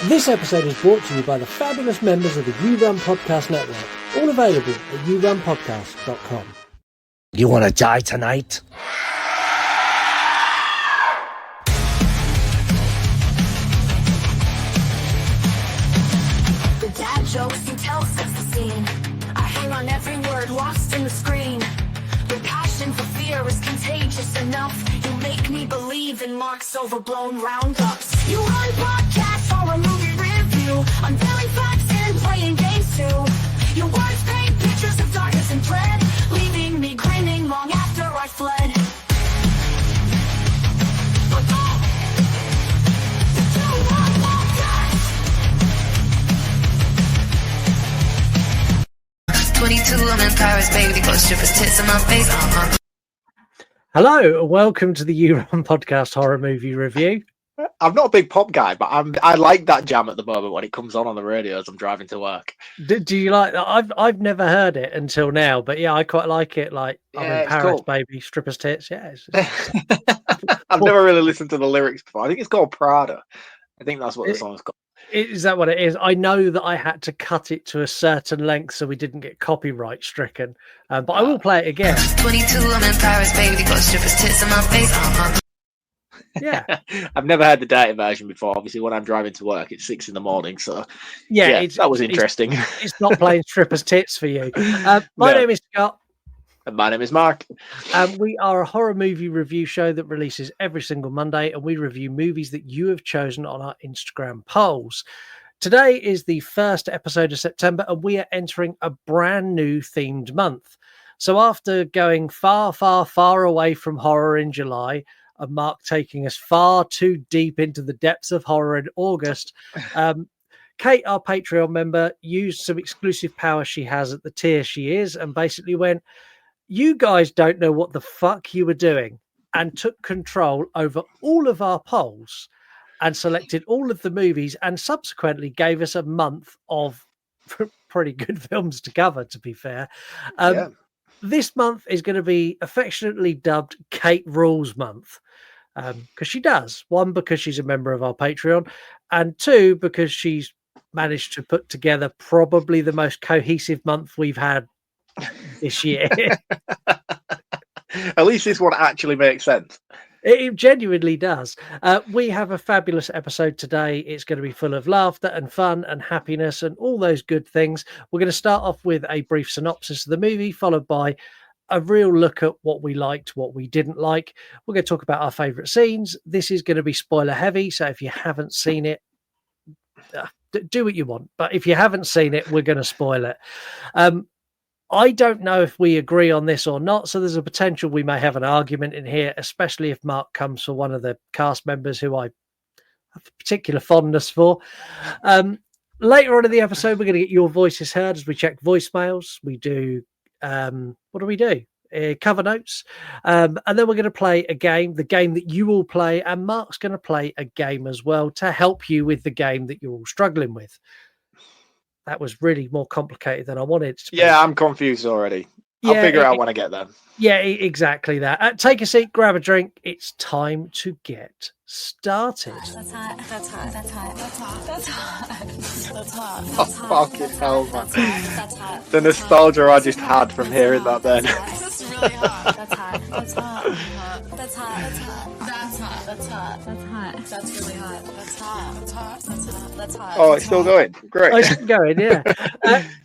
This episode is brought to you by the fabulous members of the You Run Podcast Network, all available at yourunpodcast.com. You want to die tonight? The dad jokes you tell sets the scene. I hang on every word lost in the screen. Your passion for fear is contagious enough. You make me believe in Marc's overblown roundups. You run podcasts for a movie review, unveiling facts and playing games too. Your words paint pictures of darkness and dread, leaving me grinning long after I fled. But oh, the You Run Podcast. 22, I'm in Paris, baby. They got strippers' tits in my face. Hello, and welcome to the You Run Podcast horror movie review. I'm not a big pop guy, but I like that jam at the moment when it comes on the radio as I'm driving to work. Do you like that? I've never heard it until now, but yeah, I quite like it. Like, I'm Yeah, in it's Paris, cool. baby, strippers' tits. Yeah, I've never really listened to the lyrics before. I think it's called Prada. I think that's what the song's called. is that what it is? I know that I had to cut it to a certain length so we didn't get copyright stricken, but I will play it again. 22, I'm in Paris, baby. They got strippers' tits in my face. Yeah, I've never heard the data version before. Obviously, when I'm driving to work, it's 6 a.m. So yeah, that was interesting. It's not playing strippers' tits for you. My No. name is Scott. And my name is Mark. We are a horror movie review show that releases every single Monday, and we review movies that you have chosen on our Instagram polls. Today is the first episode of September, and we are entering a brand new themed month. So after going far, far, far away from horror in July, and Mark taking us far too deep into the depths of horror in August, Kate, our Patreon member, used some exclusive power she has at the tier she is, and basically went, you guys don't know what the fuck you were doing, and took control over all of our polls and selected all of the movies, and subsequently gave us a month of pretty good films to cover, to be fair. Yeah. This month is going to be affectionately dubbed Kate Rules Month, because she does. One, because she's a member of our Patreon, and two, because she's managed to put together probably the most cohesive month we've had this year. At least this one actually makes sense. It genuinely does. We have a fabulous episode today. It's going to be full of laughter and fun and happiness and all those good things. We're going to start off with a brief synopsis of the movie, followed by a real look at what we liked, what we didn't like. We're going to talk about our favourite scenes. This is going to be spoiler heavy, so if you haven't seen it, do what you want. But if you haven't seen it, we're going to spoil it. I don't know if we agree on this or not, so there's a potential we may have an argument in here, especially if Mark comes for one of the cast members who I have a particular fondness for. Later on in the episode, we're going to get your voices heard as we check voicemails. We do, what do we do? Cover notes. And then we're going to play a game, the game that you all play, and Mark's going to play a game as well to help you with the game that you're all struggling with. That was really more complicated than I wanted it to be. Yeah, I'm confused already. I'll figure out when I get there. Yeah, exactly that. Take a seat, grab a drink. It's time to get started. That's hot. That's hot. That's hot. That's hot. That's hot. That's hot. Oh, fucking hell, man. That's hot. The nostalgia I just had from hearing that then. That's really hot. That's hot. That's hot. That's hot. That's hot. That's hot. That's hot. That's hot. That's really hot. That's hot. That's hot. That's hot. That's hot. Oh, it's still going. Great. I should go in, yeah.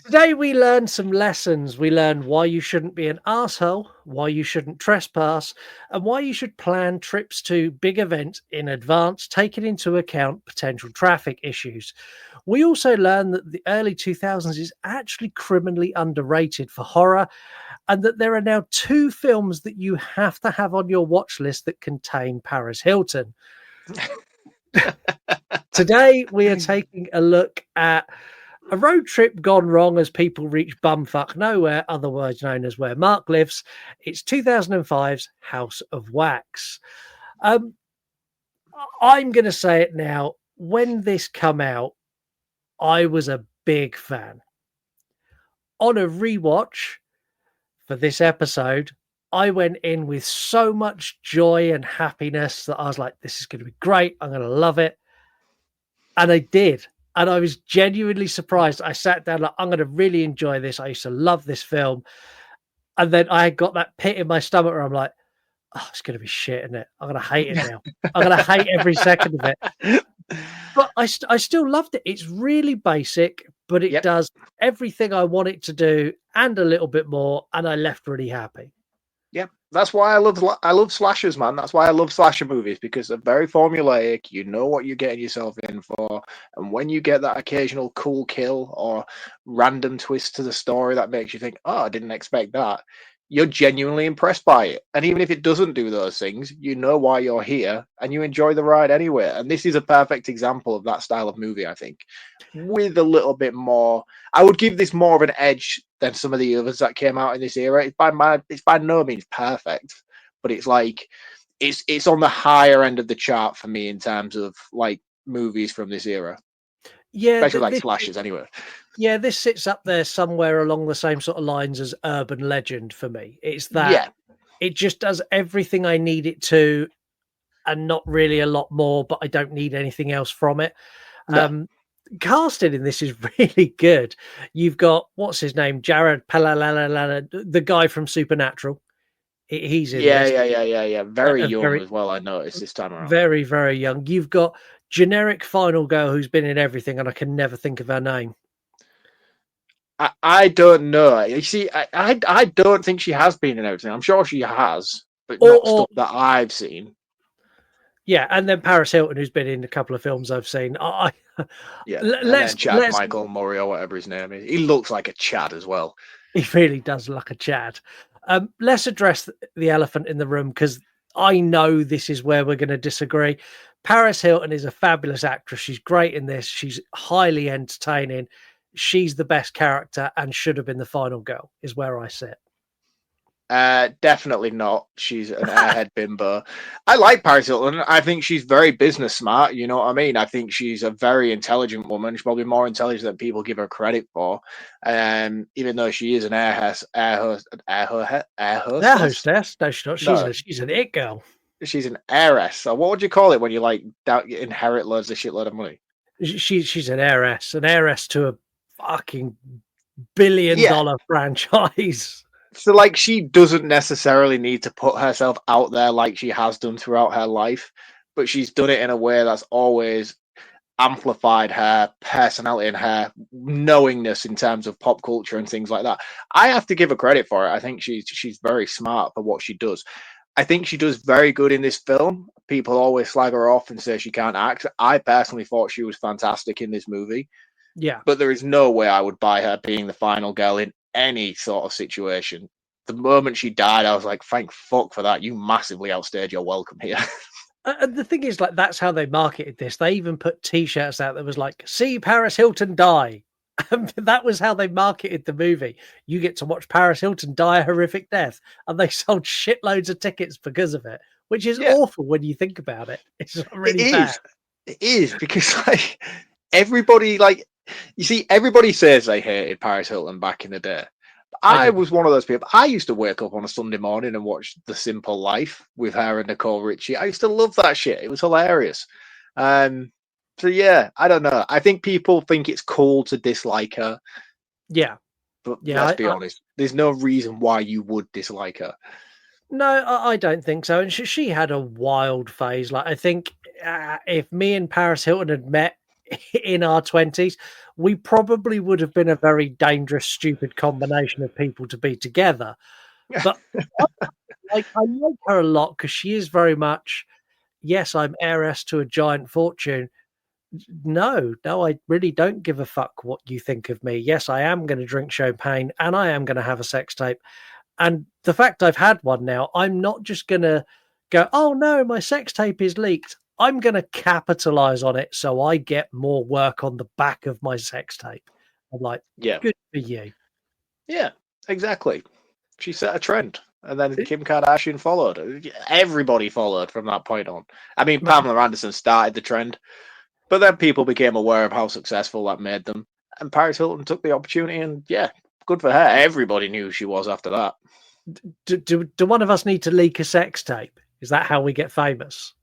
Today we learned some lessons. We learned why you shouldn't be an arsehole, why you shouldn't trespass, and why you should plan trips to big events in advance, taking into account potential traffic issues. We also learned that the early 2000s is actually criminally underrated for horror, and that there are now 2 films that you have to have on your watch list that contain Paris Hilton. Today we are taking a look at a road trip gone wrong as people reach bumfuck nowhere, otherwise known as where Mark lives. It's 2005's House of Wax. I'm going to say it now. When this come out, I was a big fan. On a rewatch for this episode, I went in with so much joy and happiness that I was like, this is going to be great. I'm going to love it. And I did. And I was genuinely surprised. I sat down like, I'm going to really enjoy this. I used to love this film. And then I got that pit in my stomach where I'm like, oh, it's going to be shit, isn't it? I'm going to hate it now. I'm going to hate every second of it. But I still loved it. It's really basic, but it does everything I want it to do and a little bit more. And I left really happy. Yeah, that's why I love slashers, man. That's why I love slasher movies, because they're very formulaic. You know what you're getting yourself in for, and when you get that occasional cool kill or random twist to the story that makes you think, "Oh, I didn't expect that," you're genuinely impressed by it. And even if it doesn't do those things, you know why you're here, and you enjoy the ride anyway. And this is a perfect example of that style of movie, I think, with a little bit more. I would give this more of an edge than some of the others that came out in this era. It's by no means perfect, but it's like it's on the higher end of the chart for me in terms of like movies from this era. Yeah, Especially like slashers anyway. Yeah, this sits up there somewhere along the same sort of lines as Urban Legend for me. It's that it just does everything I need it to and not really a lot more, but I don't need anything else from it. No. Casting in this is really good. You've got, what's his name? Jared Palalalala, the guy from Supernatural. He's in this. Yeah. Very young very, as well, I noticed this time around. very, very young. You've got generic final girl who's been in everything, and I can never think of her name. I don't know. You see, I don't think she has been in everything. I'm sure she has, but not stuff that I've seen. Yeah, and then Paris Hilton, who's been in a couple of films I've seen. Let's Chad Michael Murray or whatever his name is. He looks like a Chad as well. He really does look like a Chad. Let's address the elephant in the room, because I know this is where we're going to disagree. Paris Hilton is a fabulous actress. She's great in this. She's highly entertaining. She's the best character and should have been the final girl, is where I sit. Definitely not. She's an airhead bimbo. I like Paris Hilton. I think she's very business smart. You know what I mean? I think she's a very intelligent woman. She's probably more intelligent than people give her credit for. Even though she is an air hostess. No, she's not. She's an it girl. She's an heiress. So what would you call it when you like inherit loads of shitload of money? She's an heiress to a fucking billion-dollar franchise. So, like, she doesn't necessarily need to put herself out there like she has done throughout her life, but she's done it in a way that's always amplified her personality and her knowingness in terms of pop culture and things like that. I have to give her credit for it. I think she's very smart for what she does. I think she does very good in this film. People always slag her off and say she can't act. I personally thought she was fantastic in this movie. Yeah. But there is no way I would buy her being the final girl in any sort of situation. The moment she died, I was like, thank fuck for that. You massively outstayed your welcome here. And the thing is, like, that's how they marketed this. They even put T-shirts out that was like, see Paris Hilton die. That was how they marketed the movie. You get to watch Paris Hilton die a horrific death. And they sold shitloads of tickets because of it, which is awful when you think about it. It's really bad. It is, because like everybody, like, you see, everybody says they hated Paris Hilton back in the day. I was one of those people. I used to wake up on a Sunday morning and watch The Simple Life with her and Nicole Richie. I used to love that shit. It was hilarious. So yeah, I don't know. I think people think it's cool to dislike her. Yeah. But let's be honest. There's no reason why you would dislike her. No, I don't think so. And she had a wild phase. Like, I think if me and Paris Hilton had met in our 20s, we probably would have been a very dangerous, stupid combination of people to be together. But I like her a lot because she is very much, yes, I'm heiress to a giant fortune. No, I really don't give a fuck what you think of me. Yes, I am going to drink champagne and I am going to have a sex tape. And the fact I've had one now, I'm not just going to go, oh no, my sex tape is leaked. I'm going to capitalize on it so I get more work on the back of my sex tape. I'm like, good for you. Yeah, exactly. She set a trend. And then Kim Kardashian followed. Everybody followed from that point on. I mean, Pamela Anderson started the trend, but then people became aware of how successful that made them. And Paris Hilton took the opportunity, and yeah, good for her. Everybody knew who she was after that. Do one of us need to leak a sex tape? Is that how we get famous?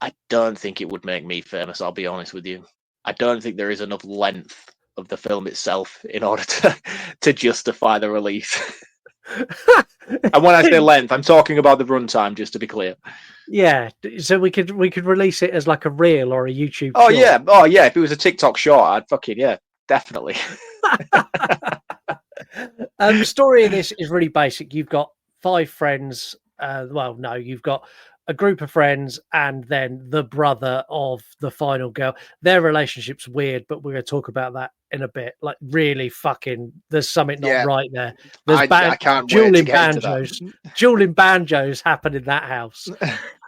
I don't think it would make me famous, I'll be honest with you. I don't think there is enough length of the film itself in order to justify the release. And when I say length, I'm talking about the runtime, just to be clear. Yeah, so we could release it as like a reel or a YouTube Oh short. yeah. If it was a TikTok short, I'd fucking definitely. Story of this is really basic. You've got 5 friends. Well, no, you've got a group of friends and then the brother of the final girl. Their relationship's weird, but we're going to talk about that in a bit. Like, really fucking, there's something not Yeah. right there. There's I can't wait to get into that. Dueling banjos happen in that house.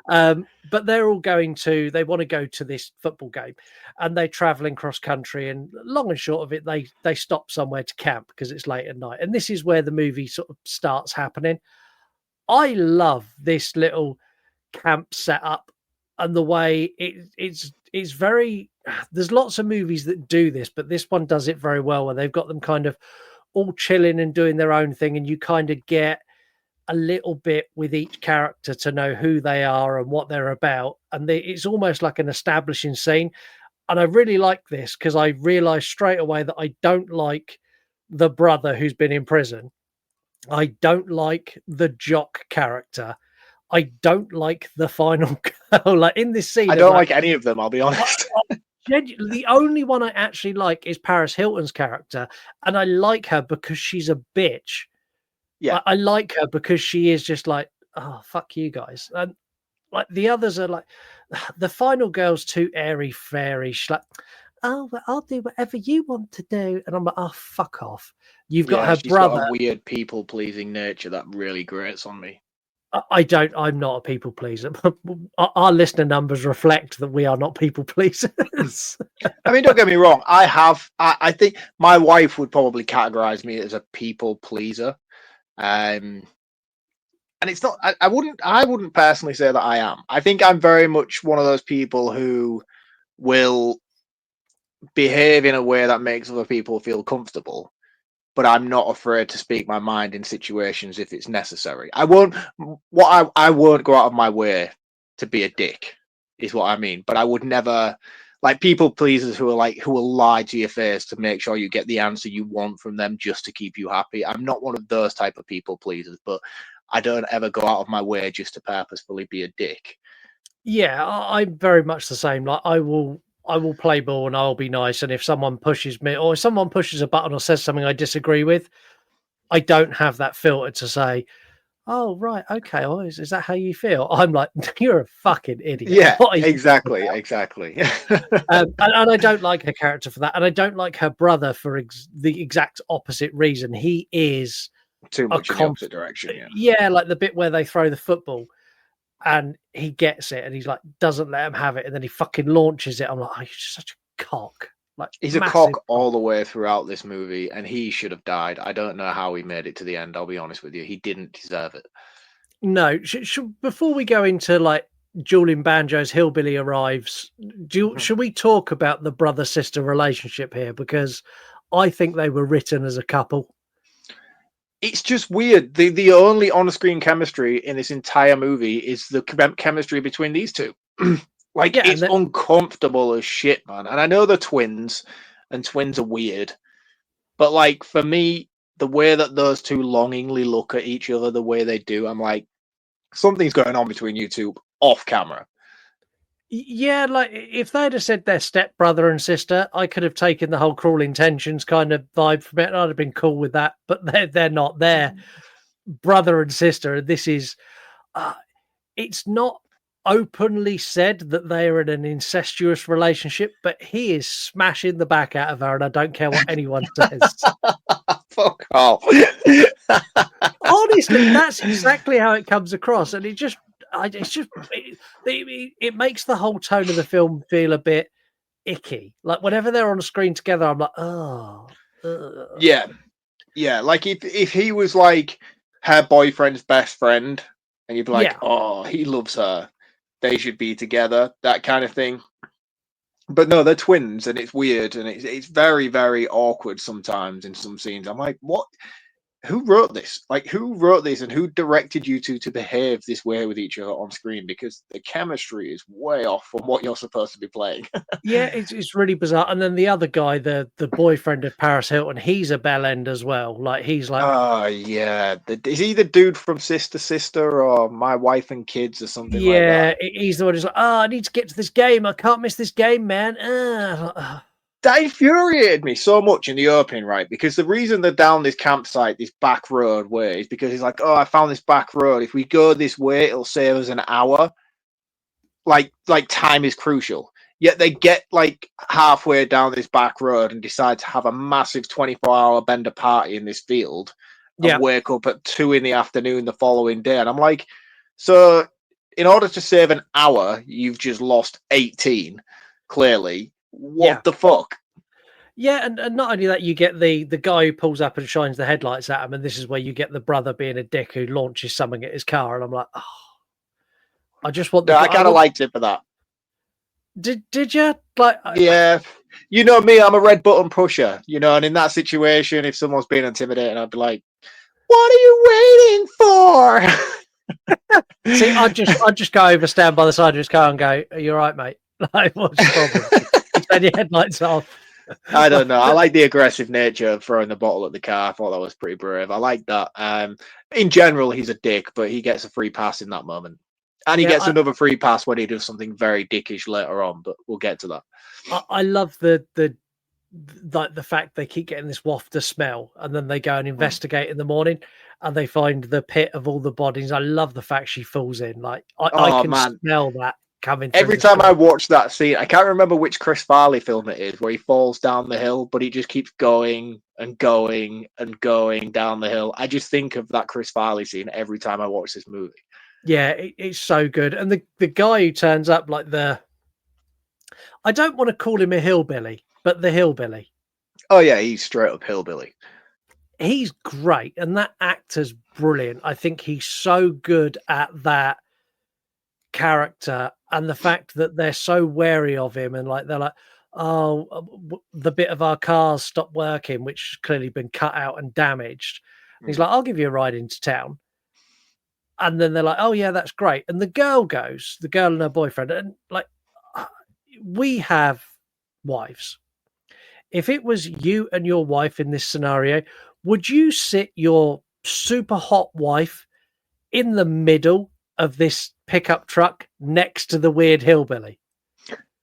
But they're all they want to go to this football game, and they're traveling cross country, and long and short of it, they stop somewhere to camp because it's late at night. And this is where the movie sort of starts happening. I love this little camp setup and the way it's very, there's lots of movies that do this, but this one does it very well, where they've got them kind of all chilling and doing their own thing, and you kind of get a little bit with each character to know who they are and what they're about. And it's almost like an establishing scene. And I really like this because I realized straight away that I don't like the brother who's been in prison. I don't like the jock character. I don't like the final girl. Like in this scene, I don't like any of them, I'll be honest. The only one I actually like is Paris Hilton's character. And I like her because she's a bitch. Yeah, I like her because she is just like, oh, fuck you guys. And like the others are like, the final girl's too airy fairy. She's like, oh, well, I'll do whatever you want to do. And I'm like, oh, fuck off. You've got her she's brother. got a weird people pleasing nature that really grates on me. I'm not a people pleaser. Our listener numbers reflect that we are not people pleasers. I mean, don't get me wrong. I think my wife would probably categorize me as a people pleaser. And it's not, I wouldn't personally say that I am. I think I'm very much one of those people who will behave in a way that makes other people feel comfortable, but I'm not afraid to speak my mind in situations if it's necessary. I won't go out of my way to be a dick, is what I mean. But I would never, like, people pleasers who will lie to your face to make sure you get the answer you want from them just to keep you happy. I'm not one of those type of people pleasers, but I don't ever go out of my way just to purposefully be a dick. Yeah, I'm very much the same. Like, I will play ball and I'll be nice. And if someone pushes me or if someone pushes a button or says something I disagree with, I don't have that filter to say, oh, right, okay, well, is that how you feel? I'm like, you're a fucking idiot. Yeah, exactly. And I don't like her character for that. And I don't like her brother for the exact opposite reason. He is too much in the opposite direction. Yeah, like the bit where they throw the football and he gets it and he's like, doesn't let him have it. And then he fucking launches it. I'm like, oh, you're just such a cock. Like, he's a cock all the way throughout this movie, and he should have died. I don't know how he made it to the end. I'll be honest with you. He didn't deserve it. No. Before we go into like dueling banjos, hillbilly arrives. Should we talk about the brother-sister relationship here? Because I think they were written as a couple. It's just weird. The only on-screen chemistry in this entire movie is the chemistry between these two. It's uncomfortable as shit, man. And I know they're twins, and twins are weird. But, like, for me, the way that those two longingly look at each other, the way they do, I'm like, something's going on between you two off camera. Yeah, like, if they'd have said they're stepbrother and sister, I could have taken the whole Cruel Intentions kind of vibe from it. I'd have been cool with that. But they're not. They're brother and sister. And this is... it's not openly said that they are in an incestuous relationship, but he is smashing the back out of her, and I don't care what anyone says. Fuck off. Honestly, that's exactly how it comes across, and it makes the whole tone of the film feel a bit icky. Like whenever they're on screen together, I'm like, oh, yeah. Like if he was like her boyfriend's best friend, and you'd be like, oh, he loves her, they should be together, that kind of thing. But no, they're twins, and it's weird, and it's very, very awkward sometimes in some scenes. I'm like, what? who wrote this? Like, who wrote this and who directed you to behave this way with each other on screen? Because the chemistry is way off from what you're supposed to be playing. Yeah, it's really bizarre. And then the other guy, the boyfriend of Paris Hilton, he's a bell end as well. Like he's like, Oh yeah, is he the dude from Sister Sister or My Wife and Kids or something like that? yeah, he's the one who's like, oh, I need to get to this game. I can't miss this game, man. That infuriated me so much in the opening, right? Because the reason they're down this campsite, this back road way, is because he's like, oh, I found this back road. If we go this way, it'll save us an hour. Like time is crucial. Yet they get like halfway down this back road and decide to have a massive 24-hour bender party in this field and Yeah. wake up at 2 in the afternoon the following day. And I'm like, so in order to save an hour, you've just lost 18, clearly. What the fuck? Yeah, and not only that, you get the guy who pulls up and shines the headlights at him, and this is where you get the brother being a dick who launches something at his car, and I'm like, oh, I just want the. No, I kind of liked it for that. Did you like? Yeah, you know me, I'm a red button pusher, you know, and in that situation, if someone's being intimidating, I'd be like, "What are you waiting for?" See, I'd just go over, stand by the side of his car, and go, "Are you all right, mate? Like, what's the problem? Turn your headlights off." I don't know. I like the aggressive nature of throwing the bottle at the car. I thought that was pretty brave. I like that. In general, he's a dick, but he gets a free pass in that moment. And he gets another free pass when he does something very dickish later on, but we'll get to that. I love the fact they keep getting this waft of smell, and then they go and investigate in the morning, and they find the pit of all the bodies. I love the fact she falls in. Like I can smell that coming. Every time I watch that scene, I can't remember which Chris Farley film it is, where he falls down the hill, but he just keeps going and going and going down the hill. I just think of that Chris Farley scene every time I watch this movie. Yeah, it's so good. And the guy who turns up, like I don't want to call him a hillbilly, but the hillbilly. Oh yeah, he's straight up hillbilly. He's great, and that actor's brilliant. I think he's so good at that character, and the fact that they're so wary of him, and like they're like, oh, the bit of our cars stopped working, which has clearly been cut out and damaged. And he's like, I'll give you a ride into town. And then they're like, oh yeah, that's great. And the girl and her boyfriend, and like, we have wives. If it was you and your wife in this scenario, would you sit your super hot wife in the middle of this pickup truck next to the weird hillbilly?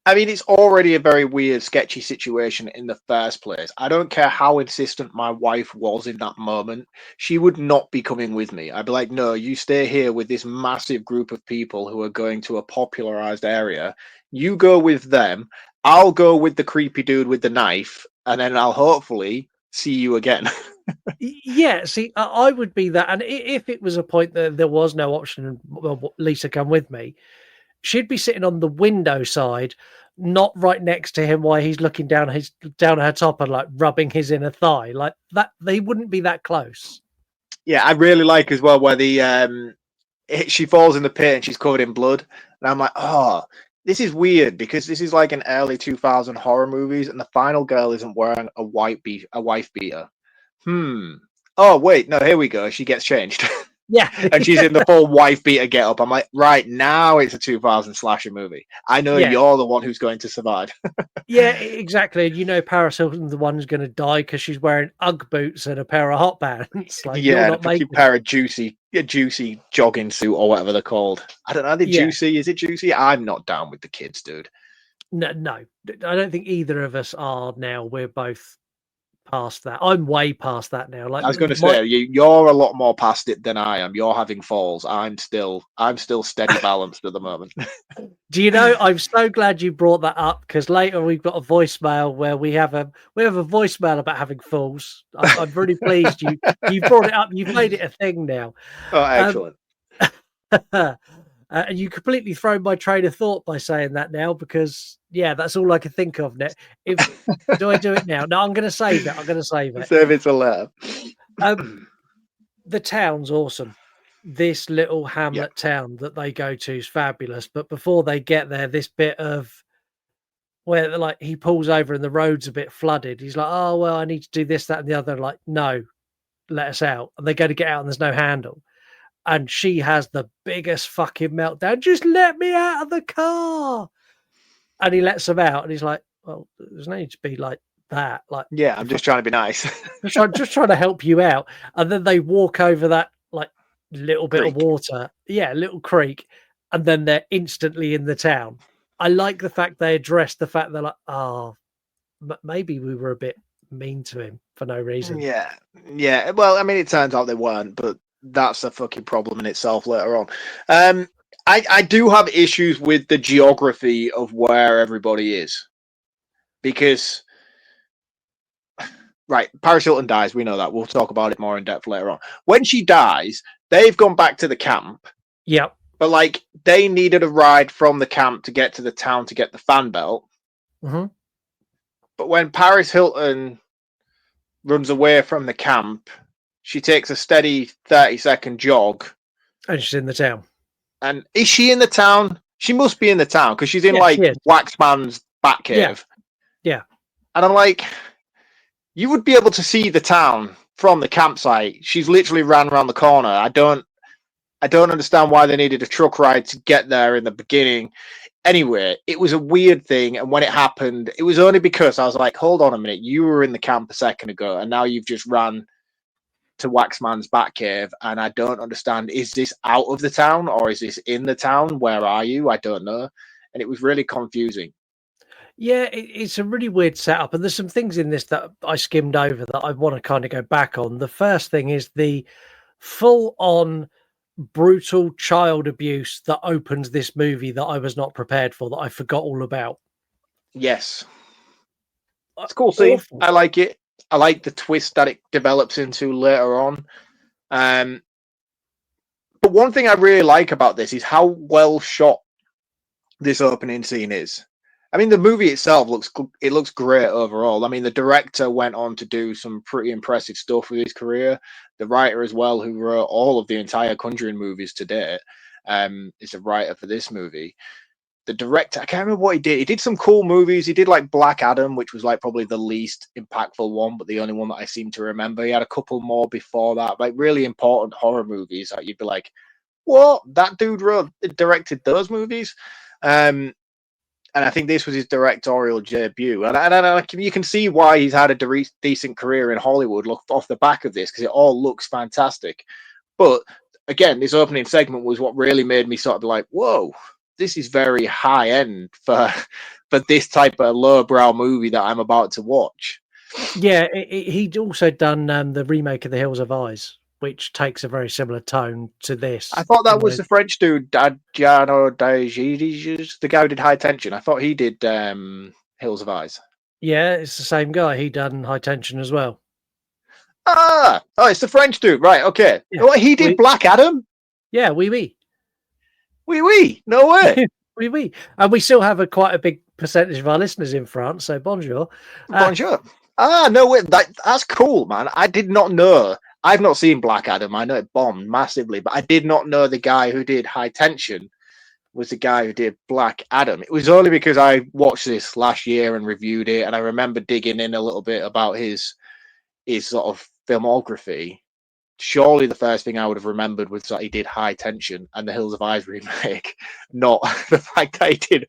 I mean, it's already a very weird, sketchy situation in the first place. I don't care how insistent my wife was in that moment. She would not be coming with me. I'd be like, no, you stay here with this massive group of people who are going to a popularized area. You go with them. I'll go with the creepy dude with the knife, and then I'll hopefully see you again. Yeah, see, I would be that. And if it was a point that there was no option, well, Lisa, come with me, she'd be sitting on the window side, not right next to him while he's looking down her top and like rubbing his inner thigh. Like that, they wouldn't be that close. Yeah, I really like as well where she falls in the pit and she's covered in blood, and I'm like, oh, this is weird because this is like an early 2000 horror movies, and the final girl isn't wearing a wife beater. Oh wait, no, here we go. She gets changed. Yeah. And she's in the full wife beater get up. I'm like, right, now it's a 2000 slasher movie. I know you're the one who's going to survive. Yeah, exactly. You know, Paris Hilton's the one who's going to die because she's wearing Ugg boots and a pair of hot pants. Like, yeah, a pair of juicy jogging suit or whatever they're called. I don't know. Are they juicy? Is it juicy? I'm not down with the kids, dude. No, I don't think either of us are now. We're both past that. I'm way past that now. Like I was going to say, you're a lot more past it than I am. You're having falls. I'm still steady balanced at the moment. Do you know? I'm so glad you brought that up because later we've got a voicemail where we have a voicemail about having falls. I'm really pleased you brought it up. You've made it a thing now. Oh, excellent. And you completely thrown my train of thought by saying that now because that's all I can think of now. Do I do it now? No, I'm going to save it. Save it to later. The town's awesome. This little hamlet town that they go to is fabulous. But before they get there, this bit of where like he pulls over and the road's a bit flooded. He's like, oh well, I need to do this, that, and the other. Like, no, let us out. And they go to get out and there's no handle. And she has the biggest fucking meltdown. Just let me out of the car. And he lets them out. And he's like, well, there's no need to be like that. Like, Yeah, I'm just trying to be nice. just trying to help you out. And then they walk over that like little bit Creek. of water. Yeah, little creek. And then they're instantly in the town. I like the fact they address the fact they're like, oh, maybe we were a bit mean to him for no reason. Yeah. Well, I mean, it turns out they weren't, but that's a fucking problem in itself later on. I do have issues with the geography of where everybody is. Because, right, Paris Hilton dies. We know that. We'll talk about it more in depth later on. When she dies, they've gone back to the camp. Yep. But, like, they needed a ride from the camp to get to the town to get the fan belt. Mm-hmm. But when Paris Hilton runs away from the camp, she takes a steady 30-second jog. And she's in the town. And is she in the town? She must be in the town because she's in Waxman's Batcave. Yeah. And I'm like, you would be able to see the town from the campsite. She's literally ran around the corner. I don't understand why they needed a truck ride to get there in the beginning. Anyway, it was a weird thing. And when it happened, it was only because I was like, hold on a minute. You were in the camp a second ago and now you've just ran to Waxman's Batcave, and I don't understand. Is this out of the town or is this in the town? Where are you? I don't know. And it was really confusing. Yeah, it's a really weird setup. And there's some things in this that I skimmed over that I want to kind of go back on. The first thing is the full-on brutal child abuse that opens this movie that I was not prepared for, that I forgot all about. Yes. It's cool scene. Awful. I like it. I like the twist that it develops into later on. But one thing I really like about this is how well shot this opening scene is. I mean, the movie itself looks great overall. I mean, the director went on to do some pretty impressive stuff with his career. The writer as well, who wrote all of the entire Conjuring movies to date, is a writer for this movie. The director, I can't remember what he did. He did some cool movies. He did like Black Adam, which was like probably the least impactful one, but the only one that I seem to remember. He had a couple more before that, like really important horror movies that you'd be like, what? That dude directed those movies? And I think this was his directorial debut. And you can see why he's had a decent career in Hollywood off the back of this, because it all looks fantastic. But again, this opening segment was what really made me sort of be like, whoa, this is very high end for this type of lowbrow movie that I'm about to watch. Yeah, he'd also done the remake of The Hills of Eyes, which takes a very similar tone to this. I thought that was the French dude, Adriano Dagides, the guy who did High Tension. I thought he did Hills of Eyes. Yeah, it's the same guy. He done High Tension as well. Oh, it's the French dude, right? Okay. Yeah. Oh, he did Black Adam. Yeah, oui. No way. Oui. And we still have quite a big percentage of our listeners in France. So bonjour. Bonjour. No way. That's cool, man. I did not know. I've not seen Black Adam. I know it bombed massively, but I did not know the guy who did High Tension was the guy who did Black Adam. It was only because I watched this last year and reviewed it, and I remember digging in a little bit about his sort of filmography. Surely the first thing I would have remembered was that he did High Tension and the Hills of Eyes remake, not the fact that he did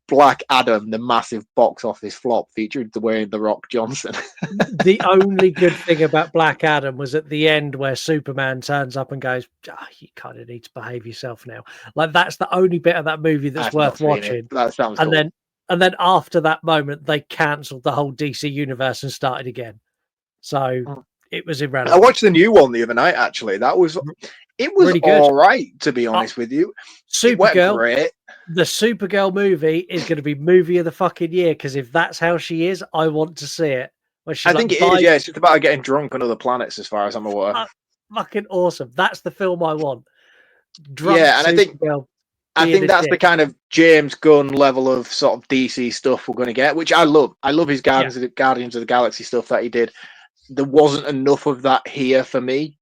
Black Adam, the massive box office flop featuring Dwayne "The Rock" Johnson. The only good thing about Black Adam was at the end where Superman turns up and goes, you kind of need to behave yourself now. Like, that's the only bit of that movie that's worth watching. That sounds and cool. then after that moment, they cancelled the whole DC universe and started again. So it was irrelevant. I watched the new one the other night, actually. It was really all right, to be honest with you. Supergirl, great. The Supergirl movie is going to be movie of the fucking year, because if that's how she is, I want to see it. I think it is, yeah. It's just about getting drunk on other planets, as far as I'm aware. Fucking awesome. That's the film I want. Drunk and Supergirl. I think that's the kind of James Gunn level of sort of DC stuff we're going to get, which I love. I love his Guardians of the Galaxy stuff that he did. There wasn't enough of that here for me.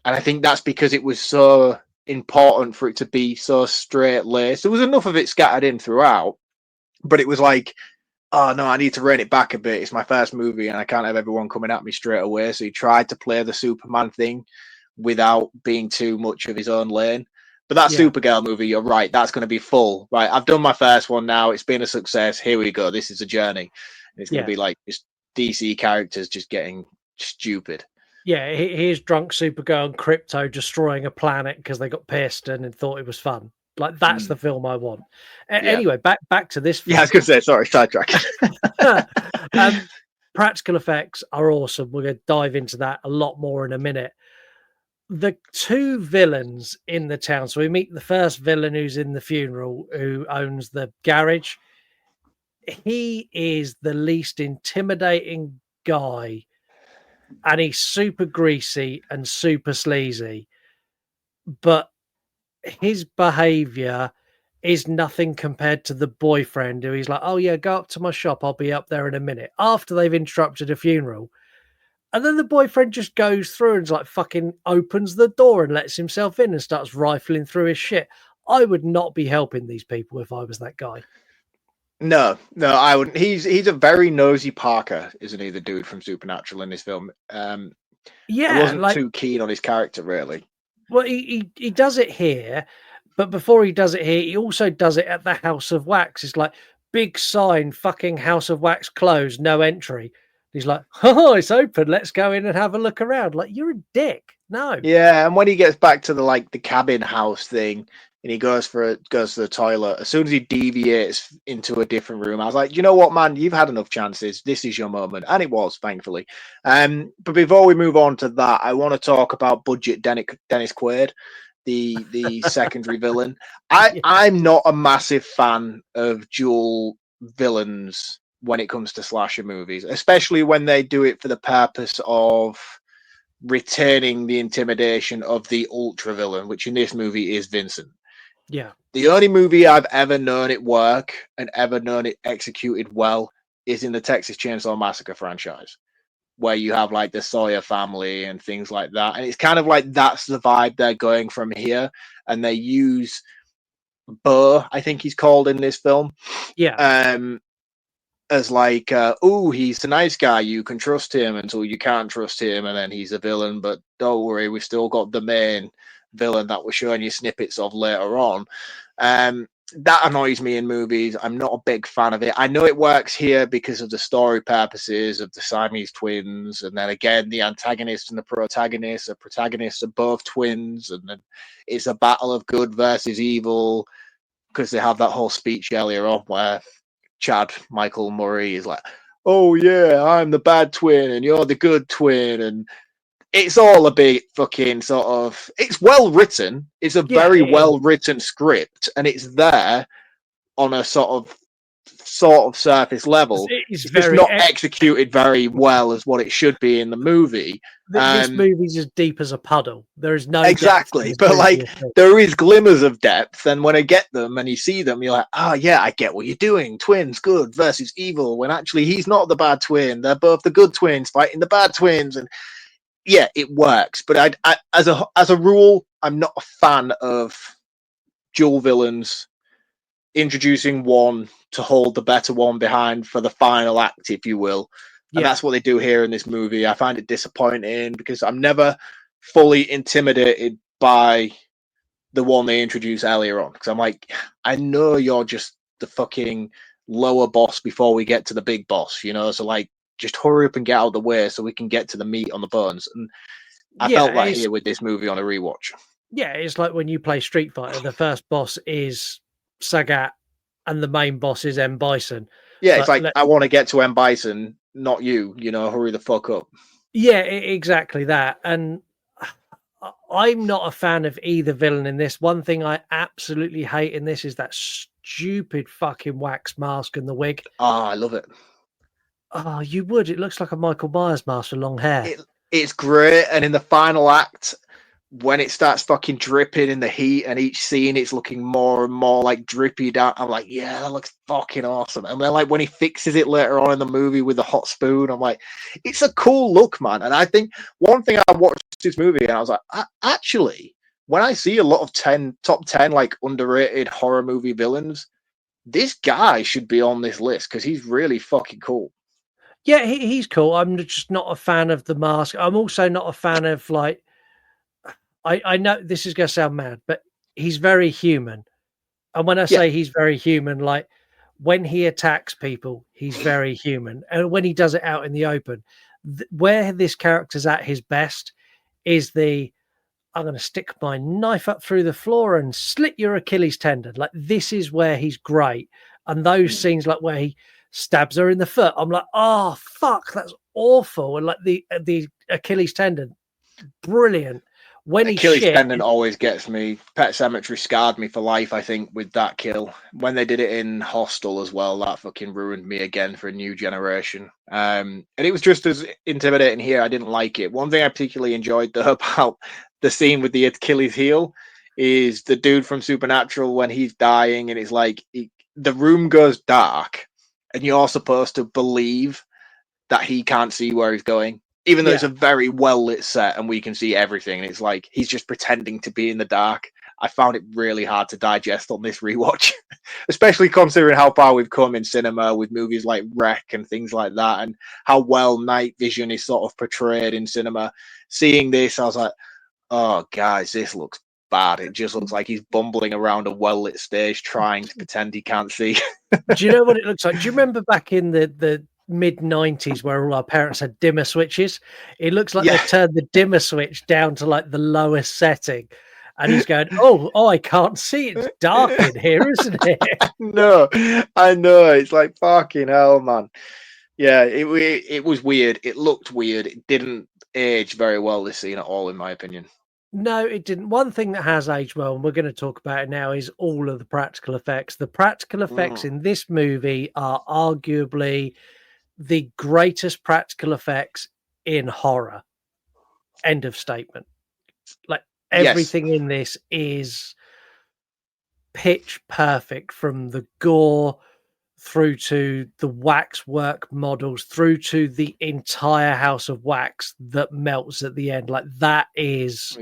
And I think that's because it was so important for it to be so straight laced. There was enough of it scattered in throughout, but it was like oh no, I need to rein it back a bit. It's my first movie and I can't have everyone coming at me straight away. So he tried to play the Superman thing without being too much of his own lane. But that Yeah, Supergirl movie, you're right, that's going to be full. Right, I've done my first one now. It's been a success. Here we go. This is a journey. And it's going to yeah. be like just DC characters just getting stupid. Yeah, here's drunk Supergirl and Crypto destroying a planet because they got pissed and thought it was fun. Like that's the film I want. Yeah. Anyway, back to this Yeah, I was film. going to say, sorry, sidetrack. Practical effects are awesome. We're going to dive into that a lot more in a minute. The two villains in the town. So we meet the first villain who's in the funeral, who owns the garage. He is the least intimidating guy, and he's super greasy and super sleazy. But his behavior is nothing compared to the boyfriend who he's like, oh yeah, go up to my shop, I'll be up there in a minute, after they've interrupted a funeral. And then the boyfriend just goes through and like fucking opens the door and lets himself in and starts rifling through his shit. I would not be helping these people if I was that guy. No, I wouldn't. He's a very nosy Parker, isn't he? The dude from Supernatural in this film. I Yeah, wasn't like, too keen on his character, really. well, he does it here, but before he does it here, he also does it at the House of Wax. It's like big sign, fucking House of Wax closed, no entry. He's like, oh, it's open. Let's go in and have a look around. Like, you're a dick. No. Yeah, and when he gets back to the cabin house thing, and he goes to the toilet, as soon as he deviates into a different room, I was like, you know what, man, you've had enough chances. This is your moment, and it was, thankfully. But before we move on to that, I want to talk about budget Dennis Quaid, the secondary villain. I'm not a massive fan of dual villains when it comes to slasher movies, especially when they do it for the purpose of retaining the intimidation of the ultra villain, which in this movie is Vincent. Yeah. The only movie I've ever known it work and ever known it executed well is in the Texas Chainsaw Massacre franchise, where you have like the Sawyer family and things like that. And it's kind of like that's the vibe they're going from here. And they use Burr, I think he's called in this film. Yeah. As like, oh, he's the nice guy. You can trust him until you can't trust him, and then he's a villain. But don't worry, we've still got the main villain that we're showing you snippets of later on. That annoys me in movies. I'm not a big fan of it. I know it works here because of the story purposes of the Siamese twins, and then again, the antagonist and the protagonist. The protagonists are both twins, and then it's a battle of good versus evil because they have that whole speech earlier on where Chad Michael Murray is like, oh yeah, I'm the bad twin and you're the good twin, and it's all a bit fucking sort of, it's well written, it's a very well written script, and it's there on a sort of surface level. It's just not executed very well as what it should be in the movie. This movie's as deep as a puddle. There is no exactly, but like there is glimmers of depth, and when I get them and you see them, you're like, oh yeah, I get what you're doing. Twins, good versus evil. When actually he's not the bad twin; they're both the good twins fighting the bad twins, and yeah, it works. But I as a rule, I'm not a fan of dual villains introducing one to hold the better one behind for the final act, if you will. And that's what they do here in this movie. I find it disappointing because I'm never fully intimidated by the one they introduced earlier on. Because I'm like, I know you're just the fucking lower boss before we get to the big boss, you know? So like, just hurry up and get out of the way so we can get to the meat on the bones. And I felt that here with this movie on a rewatch. Yeah, it's like when you play Street Fighter, the first boss is Sagat and the main boss is M. Bison. Yeah, it's like, I want to get to M. Bison, not you, you know, hurry the fuck up. Yeah, exactly that. And I'm not a fan of either villain in this. One thing I absolutely hate in this is that stupid fucking wax mask and the wig. Oh, I love it. Oh, you would. It looks like a Michael Myers mask with long hair. It's great. And in the final act, when it starts fucking dripping in the heat and each scene it's looking more and more like drippy down, I'm like, yeah, that looks fucking awesome. And then like when he fixes it later on in the movie with the hot spoon, I'm like, it's a cool look, man. And I think one thing I watched this movie and I was like, actually, when I see a lot of top 10 like underrated horror movie villains, this guy should be on this list because he's really fucking cool. Yeah, he's cool. I'm just not a fan of the mask. I'm also not a fan of like. I know this is going to sound mad, but he's very human. And when I Yeah. say he's very human, like when he attacks people, he's very human. And when he does it out in the open, where this character's at his best is I'm going to stick my knife up through the floor and slit your Achilles tendon. Like this is where he's great. And those scenes like where he stabs her in the foot, I'm like, oh fuck, that's awful. And like the Achilles tendon, brilliant. When he's Achilles shit, tendon always gets me. Pet Cemetery scarred me for life, I think, with that kill. When they did it in Hostel as well, that fucking ruined me again for a new generation. And it was just as intimidating here. I didn't like it. One thing I particularly enjoyed though about the scene with the Achilles heel is the dude from Supernatural when he's dying and it's like the room goes dark and you're supposed to believe that he can't see where he's going. Even though it's a very well lit set and we can see everything, and it's like he's just pretending to be in the dark. I found it really hard to digest on this rewatch, especially considering how far we've come in cinema with movies like Wreck and things like that, and how well night vision is sort of portrayed in cinema. Seeing this, I was like, oh, guys, this looks bad. It just looks like he's bumbling around a well lit stage trying to pretend he can't see. Do you know what it looks like? Do you remember back in the mid-90s where all our parents had dimmer switches? It looks like they've turned the dimmer switch down to like the lowest setting. And he's going, oh, I can't see. It's dark in here, isn't it? No, I know. It's like fucking hell, man. Yeah, it was weird. It looked weird. It didn't age very well, this scene at all, in my opinion. No, it didn't. One thing that has aged well, and we're going to talk about it now, is all of the practical effects. The practical effects in this movie are arguably the greatest practical effects in horror. End of statement. Like everything in this is pitch perfect, from the gore through to the waxwork models through to the entire house of wax that melts at the end. Like that is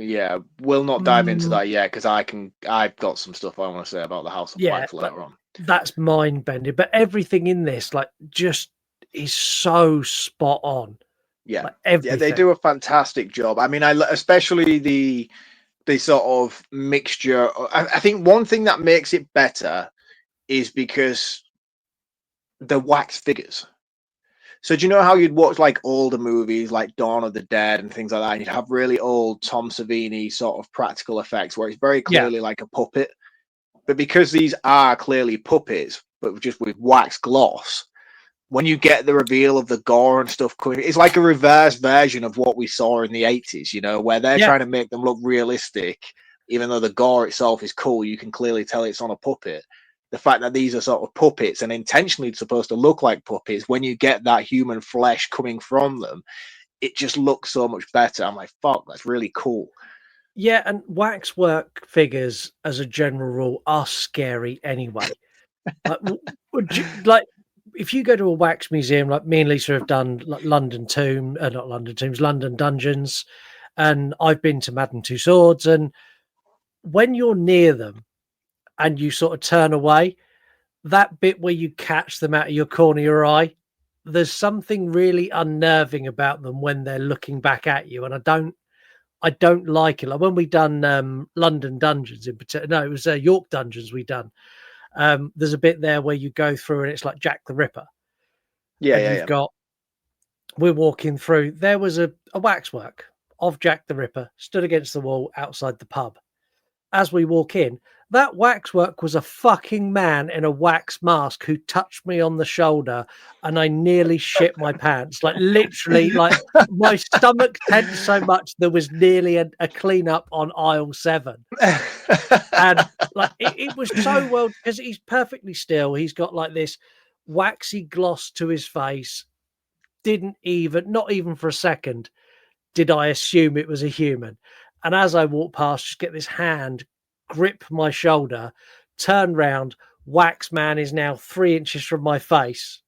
we'll not dive into that yet because I've got some stuff I want to say about the house of wax later on. That's mind bending, but everything in this like just is so spot on. Yeah, like, they do a fantastic job. I mean, especially the sort of mixture. I think one thing that makes it better is because the wax figures. So do you know how you'd watch like older movies like Dawn of the Dead and things like that, and you'd have really old Tom Savini sort of practical effects where it's very clearly like a puppet, but because these are clearly puppets but just with wax gloss, when you get the reveal of the gore and stuff coming, it's like a reverse version of what we saw in the 80s, you know, where they're trying to make them look realistic. Even though the gore itself is cool, you can clearly tell it's on a puppet. The fact that these are sort of puppets and intentionally supposed to look like puppets, when you get that human flesh coming from them, it just looks so much better. I'm like, fuck, that's really cool. Yeah, and waxwork figures, as a general rule, are scary anyway. like if you go to a wax museum, like me and Lisa have done, like London Dungeons, and I've been to Madame Tussauds, and when you're near them and you sort of turn away, that bit where you catch them out of your corner of your eye, there's something really unnerving about them when they're looking back at you, and I don't like it. Like when we done London Dungeons in particular, no, it was York Dungeons we done. There's a bit there where you go through and it's like Jack the Ripper. We're walking through. There was a waxwork of Jack the Ripper stood against the wall outside the pub. As we walk in, that waxwork was a fucking man in a wax mask who touched me on the shoulder, and I nearly shit my pants. Like literally, like my stomach tensed so much there was nearly a cleanup on aisle 7. And like it was so well, because he's perfectly still. He's got like this waxy gloss to his face. Not even for a second did I assume it was a human. And as I walk past, just get this hand grip my shoulder, turn round, wax man is now 3 inches from my face.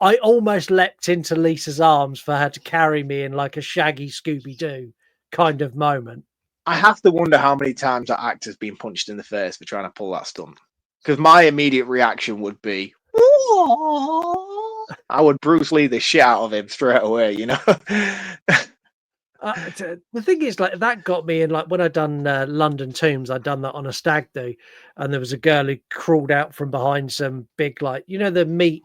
I almost leapt into Lisa's arms for her to carry me in like a Shaggy Scooby-Doo kind of moment. I have to wonder how many times that actor's been punched in the face for trying to pull that stunt. Because my immediate reaction would be, I would Bruce Lee the shit out of him straight away, you know? The thing is, like, that got me in, like, when I done London Tombs, I'd done that on a stag do, and there was a girl who crawled out from behind some big, like, you know, the meat,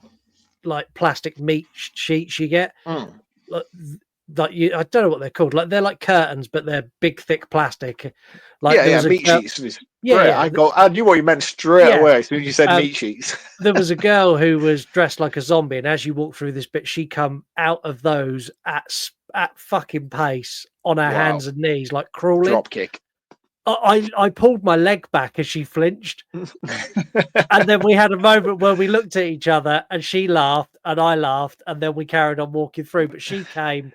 like, plastic meat sheets you get? Mm. Like I don't know what they're called. Like, they're like curtains, but they're big, thick plastic. Like, Yeah, there yeah, was a meat girl, sheets. Was yeah, great. yeah, I knew what you meant straight yeah. away as soon as you said Um, meat sheets. There was a girl who was dressed like a zombie, and as you walk through this bit, she come out of those at fucking pace on her Wow. hands and knees, like crawling. Drop kick. I pulled my leg back as she flinched, and then we had a moment where we looked at each other, and she laughed, and I laughed, and then we carried on walking through. But she came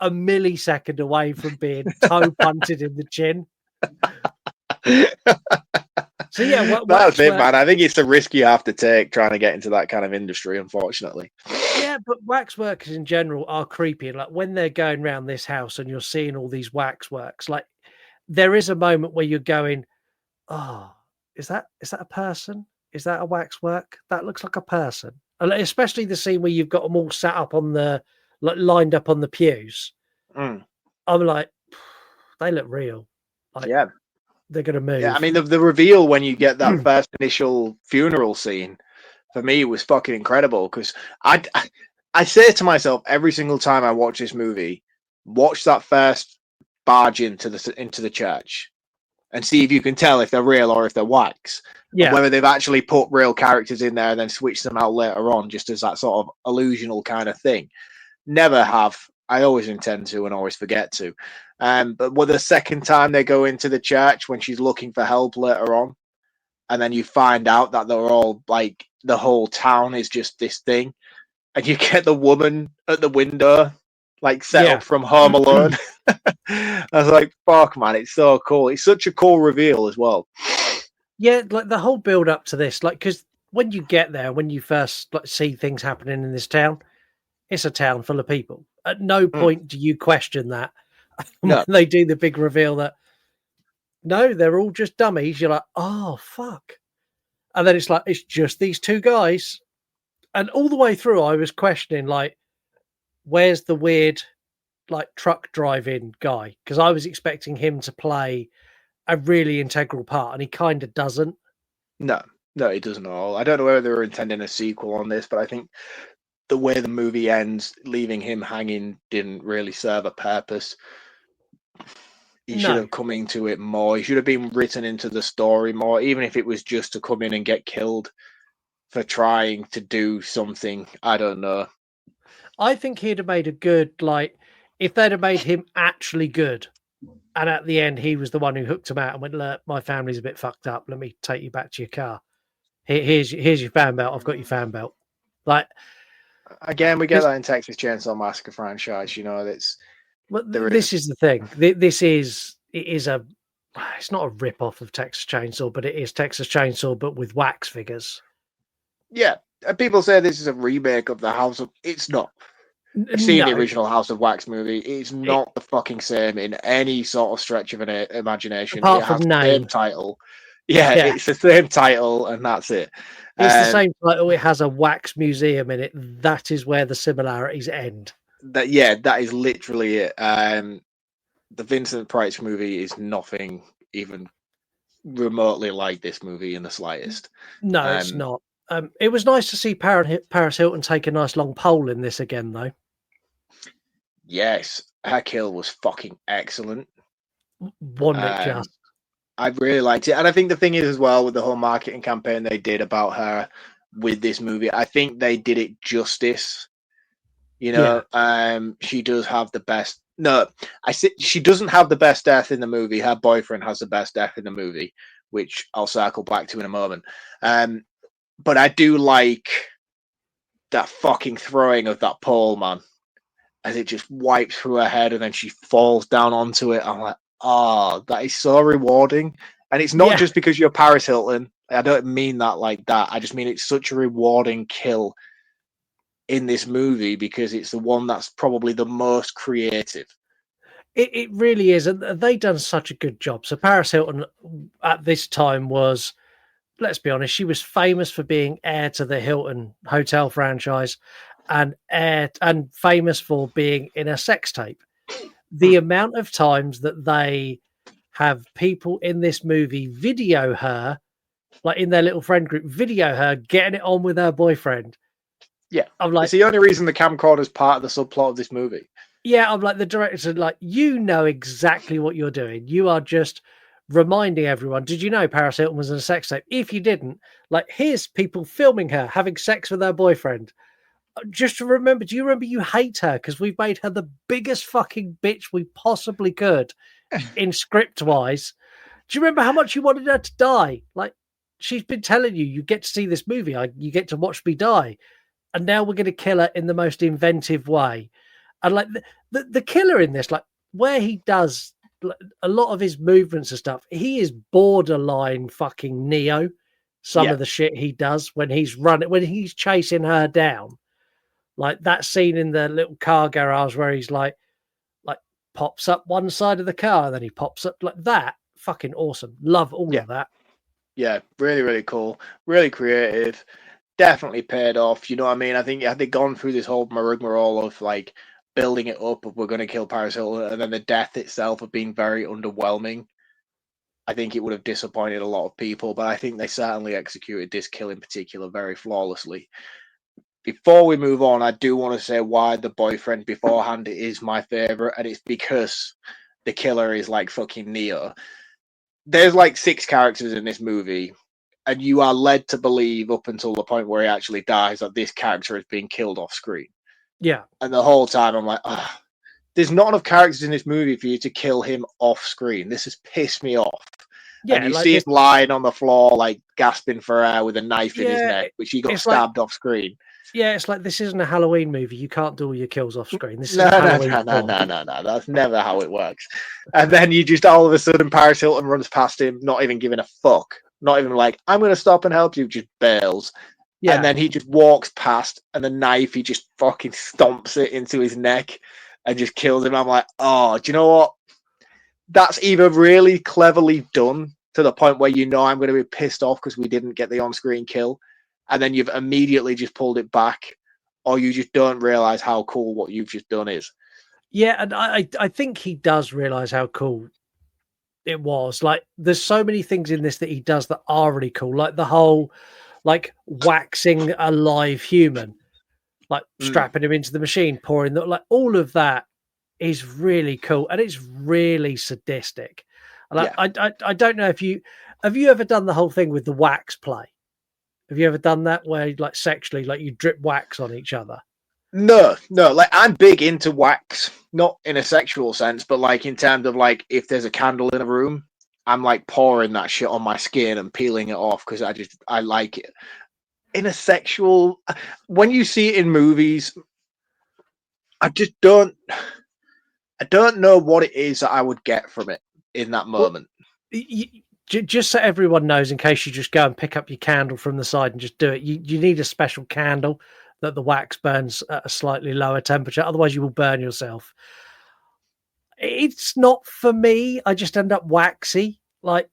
a millisecond away from being toe punted in the chin. So yeah, That's it, man. I think it's the risk you have to take trying to get into that kind of industry, unfortunately. Yeah, but wax workers in general are creepy. Like, when they're going around this house and you're seeing all these wax works, like, there is a moment where you're going, "Oh, is that a person? Is that a wax work? That looks like a person." And especially the scene where you've got them all sat up on the, like, lined up on the pews. Mm. I'm like, they look real. Like, Yeah. they're gonna move. Yeah, I mean the reveal when you get that first initial funeral scene, for me was fucking incredible, because I say to myself every single time I watch this movie, watch that first barge into the church and see if you can tell if they're real or if they're wax. Yeah. And whether they've actually put real characters in there and then switched them out later on just as that sort of illusional kind of thing. Never have. I always intend to and always forget to. But the second time they go into the church when she's looking for help later on, and then you find out that they're all like, the whole town is just this thing, and you get the woman at the window, like set up from Home Alone. I was like, fuck, man, it's so cool. It's such a cool reveal as well. Yeah, like the whole build up to this, like, because when you get there, when you first, like, see things happening in this town, it's a town full of people. At no point do you question that. No. When they do the big reveal that, no, they're all just dummies, you're like, oh, fuck. And then it's like, it's just these two guys. And all the way through, I was questioning, like, where's the weird, like, truck driving guy? Because I was expecting him to play a really integral part, and he kind of doesn't. No, he doesn't at all. I don't know whether they were intending a sequel on this, but I think the way the movie ends, leaving him hanging, didn't really serve a purpose. He should have come into it more. He should have been written into the story more, even if it was just to come in and get killed for trying to do something. I don't know. I think he'd have made a good, like, if they'd have made him actually good, and at the end he was the one who hooked him out and went, look, my family's a bit fucked up. Let me take you back to your car. Here's your fan belt. I've got your fan belt. Like, again, we get that in Texas Chainsaw Massacre franchise. You know, this is the thing. It's not a rip off of Texas Chainsaw, but it is Texas Chainsaw, but with wax figures. Yeah, people say this is a remake of the House of. It's not. I've seen the original House of Wax movie. It's not the fucking same in any sort of stretch of an imagination. Apart it has from the name. same title. Yeah, it's the same title, and that's it. It's the same title. It has a wax museum in it. That is where the similarities end. That is literally it. The Vincent Price movie is nothing even remotely like this movie in the slightest. No, it's not. It was nice to see Paris Hilton take a nice long pole in this again, though. Yes, her kill was fucking excellent. Wasn't it just? I really liked it. And I think the thing is as well, with the whole marketing campaign they did about her with this movie, I think they did it justice. You know, she does have the best. No, I said she doesn't have the best death in the movie. Her boyfriend has the best death in the movie, which I'll circle back to in a moment. But I do like that fucking throwing of that pole, man, as it just wipes through her head and then she falls down onto it. I'm like, oh, that is so rewarding. And it's not just because you're Paris Hilton. I don't mean that like that. I just mean it's such a rewarding kill in this movie because it's the one that's probably the most creative. It really is. And they done such a good job. So Paris Hilton at this time was let's be honest, she was famous for being heir to the Hilton hotel franchise and famous for being in a sex tape. The amount of times that they have people in this movie video her, like in their little friend group, video her getting it on with her boyfriend. Yeah, I'm like, it's the only reason the camcorder is part of the subplot of this movie. yeah, I'm like, the director, like, you know exactly what you're doing. You are just reminding everyone. Did you know Paris Hilton was in a sex tape? If you didn't, like, here's people filming her having sex with her boyfriend. Just to remember, do you remember you hate her because we've made her the biggest fucking bitch we possibly could in script wise? Do you remember how much you wanted her to die? Like, she's been telling you, you get to see this movie, you get to watch me die, and now we're going to kill her in the most inventive way. And like the killer in this, like where he does a lot of his movements and stuff, he is borderline fucking Neo. Some of the shit he does when he's chasing her down, like that scene in the little car garage where he's like pops up one side of the car, and then he pops up like that. Fucking awesome. Love all of that. Yeah, really, really cool. Really creative. Definitely paid off. You know what I mean? I think had they gone through this whole rigmarole of like building it up of we're going to kill Paris Hilton, and then the death itself of being very underwhelming, I think it would have disappointed a lot of people. But I think they certainly executed this kill in particular very flawlessly. Before we move on, I do want to say why the boyfriend beforehand is my favorite, and it's because the killer is like fucking Neo. There's like 6 characters in this movie, and you are led to believe up until the point where he actually dies that this character is being killed off screen. Yeah. And the whole time I'm like, there's not enough characters in this movie for you to kill him off screen. This has pissed me off. Yeah, and you see him lying on the floor, like gasping for air with a knife in his neck, which he got stabbed off screen. Yeah, it's like this isn't a Halloween movie. You can't do all your kills off screen. This is no. That's never how it works. And then you just all of a sudden Paris Hilton runs past him, not even giving a fuck. Not even like, I'm going to stop and help you, just bails. Yeah. And then he just walks past, and the knife, he just fucking stomps it into his neck and just kills him. I'm like, oh, do you know what? That's either really cleverly done to the point where you know I'm going to be pissed off because we didn't get the on-screen kill, and then you've immediately just pulled it back, or you just don't realize how cool what you've just done is. Yeah, and I think he does realize how cool it was. Like, there's so many things in this that he does that are really cool, like the whole like waxing a live human, like strapping him into the machine, pouring the, like all of that is really cool, and it's really sadistic. And I don't know if you have ever done the whole thing with the wax play. Have you ever done that where like sexually, like you drip wax on each other? No. Like, I'm big into wax, not in a sexual sense, but like in terms of like if there's a candle in a room, I'm like pouring that shit on my skin and peeling it off because I like it. In a sexual, when you see it in movies, I don't know what it is that I would get from it in that moment. Well, just so everyone knows, in case you just go and pick up your candle from the side and just do it, you need a special candle that the wax burns at a slightly lower temperature. Otherwise, you will burn yourself. It's not for me. I just end up waxy. Like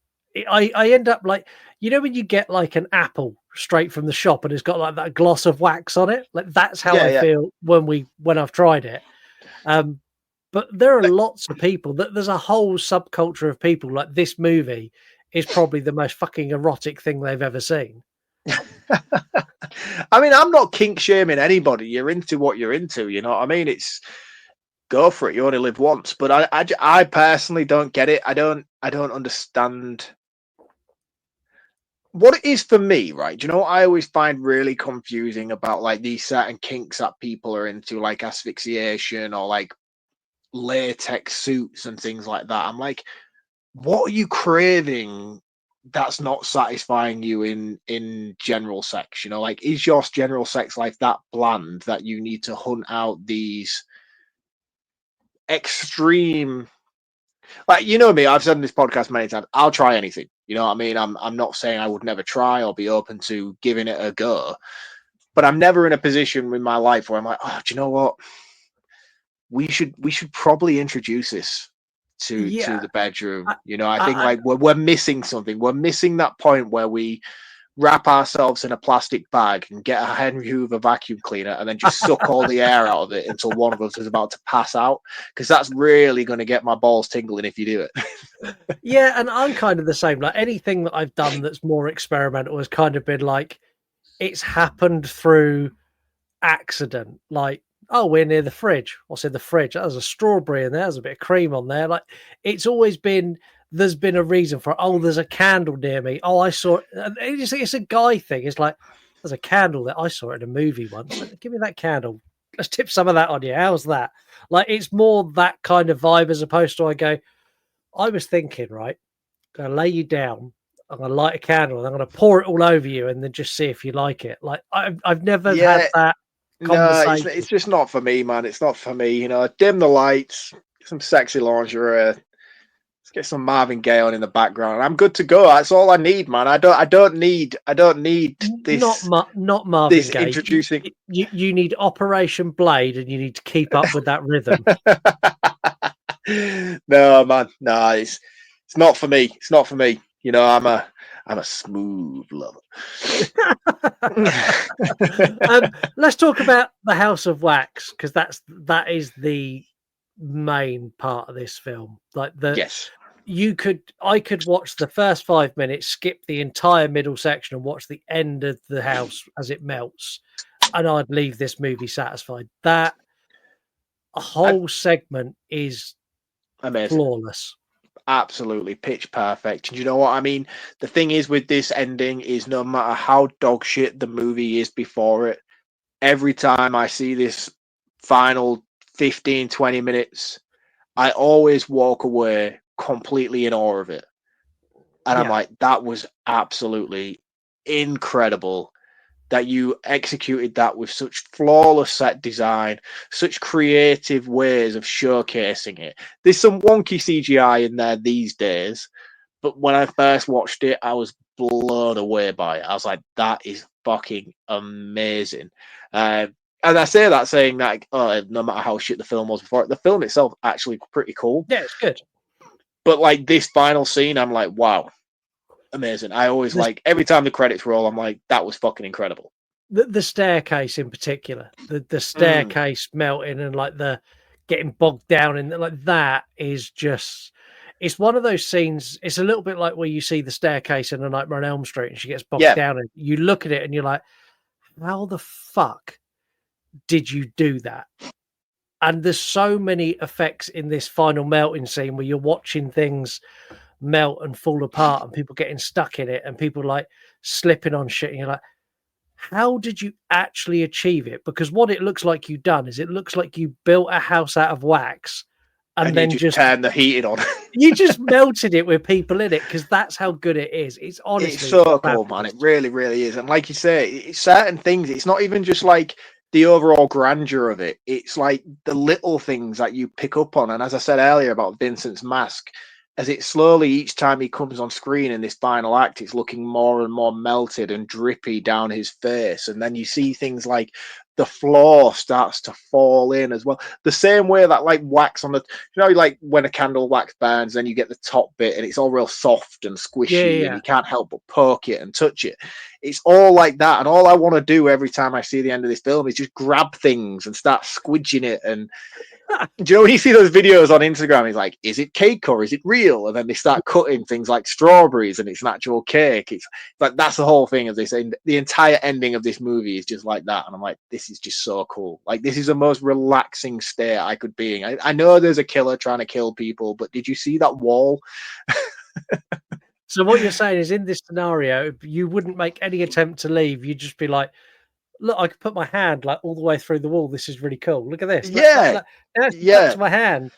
I end up like, you know, when you get like an apple straight from the shop and it's got like that gloss of wax on it. Like that's how I feel when I've tried it. But there are lots of people that there's a whole subculture of people like this movie is probably the most fucking erotic thing they've ever seen. I mean, I'm not kink shaming anybody. You're into what you're into. You know what I mean? It's go for it. You only live once. But I personally don't get it. I don't understand what it is for me, right? Do you know what I always find really confusing about like these certain kinks that people are into, like asphyxiation or like latex suits and things like that? I'm like, what are you craving that's not satisfying you in general sex? You know, like, is your general sex life that bland that you need to hunt out these extreme, like, you know me, I've said in this podcast many times, I'll try anything. You know what I mean? I'm not saying I would never try or be open to giving it a go, but I'm never in a position in my life where I'm like, oh, do you know what? We should probably introduce this to the bedroom. You know, I think like we're missing something. We're missing that point where we wrap ourselves in a plastic bag and get a Henry Hoover vacuum cleaner and then just suck all the air out of it until one of us is about to pass out, because that's really going to get my balls tingling if you do it. Yeah, and I'm kind of the same. Like anything that I've done that's more experimental has kind of been like it's happened through accident. Like, oh, we're near the fridge. What's in the fridge? There's a strawberry in there. There's a bit of cream on there. Like, it's always been. There's been a reason for. Oh, there's a candle near me. Oh, I saw. It's a guy thing. It's like there's a candle that I saw it in a movie once. Like, give me that candle. Let's tip some of that on you. How's that? Like, it's more that kind of vibe as opposed to I go. I was thinking, right, I'm going to lay you down. I'm going to light a candle and I'm going to pour it all over you and then just see if you like it. Like, I've never had that No, conversation. it's just not for me, man. It's not for me. You know, dim the lights, get some sexy lingerie, let's get some Marvin Gaye on in the background. I'm good to go. That's all I need, man. I don't need this. Not Marvin this Gaye. introducing. You need Operation Blade and you need to keep up with that rhythm. No, man. No, it's not for me. It's not for me. You know, I'm a smooth lover. Let's talk about the House of Wax, because that is the main part of this film. Like yes, I could watch the first 5 minutes, skip the entire middle section, and watch the end of the house as it melts, and I'd leave this movie satisfied. That whole segment is amazing. flawless. Absolutely pitch perfect. And you know what I mean? The thing is with this ending is no matter how dog shit the movie is before it, every time I see this final 15-20 minutes, I always walk away completely in awe of it. And I'm like, that was absolutely incredible that you executed that with such flawless set design, such creative ways of showcasing it. There's some wonky CGI in there these days, but when I first watched it, I was blown away by it. I was like, that is fucking amazing. And I say that saying that, no matter how shit the film was before, the film itself actually pretty cool. Yeah, it's good. But like this final scene, I'm like, wow, amazing. I always like every time the credits roll, I'm like, that was fucking incredible. The staircase in particular, the staircase melting and like the getting bogged down in like that is just, it's one of those scenes. It's a little bit like where you see the staircase in A Nightmare on Elm Street and she gets bogged down and you look at it and you're like, how the fuck did you do that? And there's so many effects in this final melting scene where you're watching things melt and fall apart and people getting stuck in it and people like slipping on shit and you're like, how did you actually achieve it? Because what it looks like you've done is it looks like you built a house out of wax and then you just turned the heating on. You just melted it with people in it, because that's how good it is. It's honestly, it's so cool, man. It really, really is. And like you say, it's certain things. It's not even just like the overall grandeur of it. It's like the little things that you pick up on. And as I said earlier about Vincent's mask, as it slowly, each time he comes on screen in this final act, it's looking more and more melted and drippy down his face. And then you see things like the floor starts to fall in as well. The same way that like wax on the, you know, like when a candle wax burns, then you get the top bit and it's all real soft and squishy and you can't help but poke it and touch it. It's all like that. And all I want to do every time I see the end of this film is just grab things and start squidging it. And do you know when you see those videos on Instagram, it's like, is it cake or is it real? And then they start cutting things like strawberries and it's an actual cake. It's like, that's the whole thing of this. And the entire ending of this movie is just like that. And I'm like, this is just so cool. Like, this is the most relaxing state I could be in. I know there's a killer trying to kill people, but did you see that wall? So what you're saying is, in this scenario, you wouldn't make any attempt to leave. You'd just be like, look, I could put my hand like all the way through the wall. This is really cool. Look at this. That's my hand.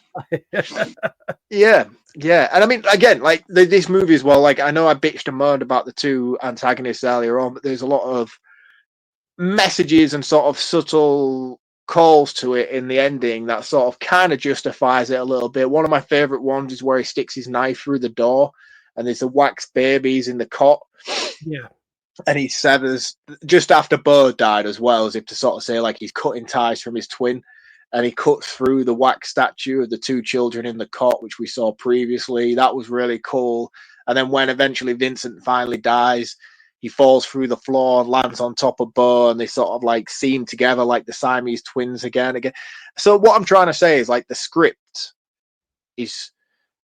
Yeah. And I mean, again, like this movie as well, like I know I bitched and moaned about the two antagonists earlier on, but there's a lot of messages and sort of subtle calls to it in the ending that sort of kind of justifies it a little bit. One of my favorite ones is where he sticks his knife through the door and there's the wax babies in the cot. Yeah. And he severs just after Bo died as well, as if to sort of say like he's cutting ties from his twin, and he cuts through the wax statue of the two children in the cot, which we saw previously. That was really cool. And then when eventually Vincent finally dies, he falls through the floor and lands on top of Bo, and they sort of like seem together like the Siamese twins again. So what I'm trying to say is like the script is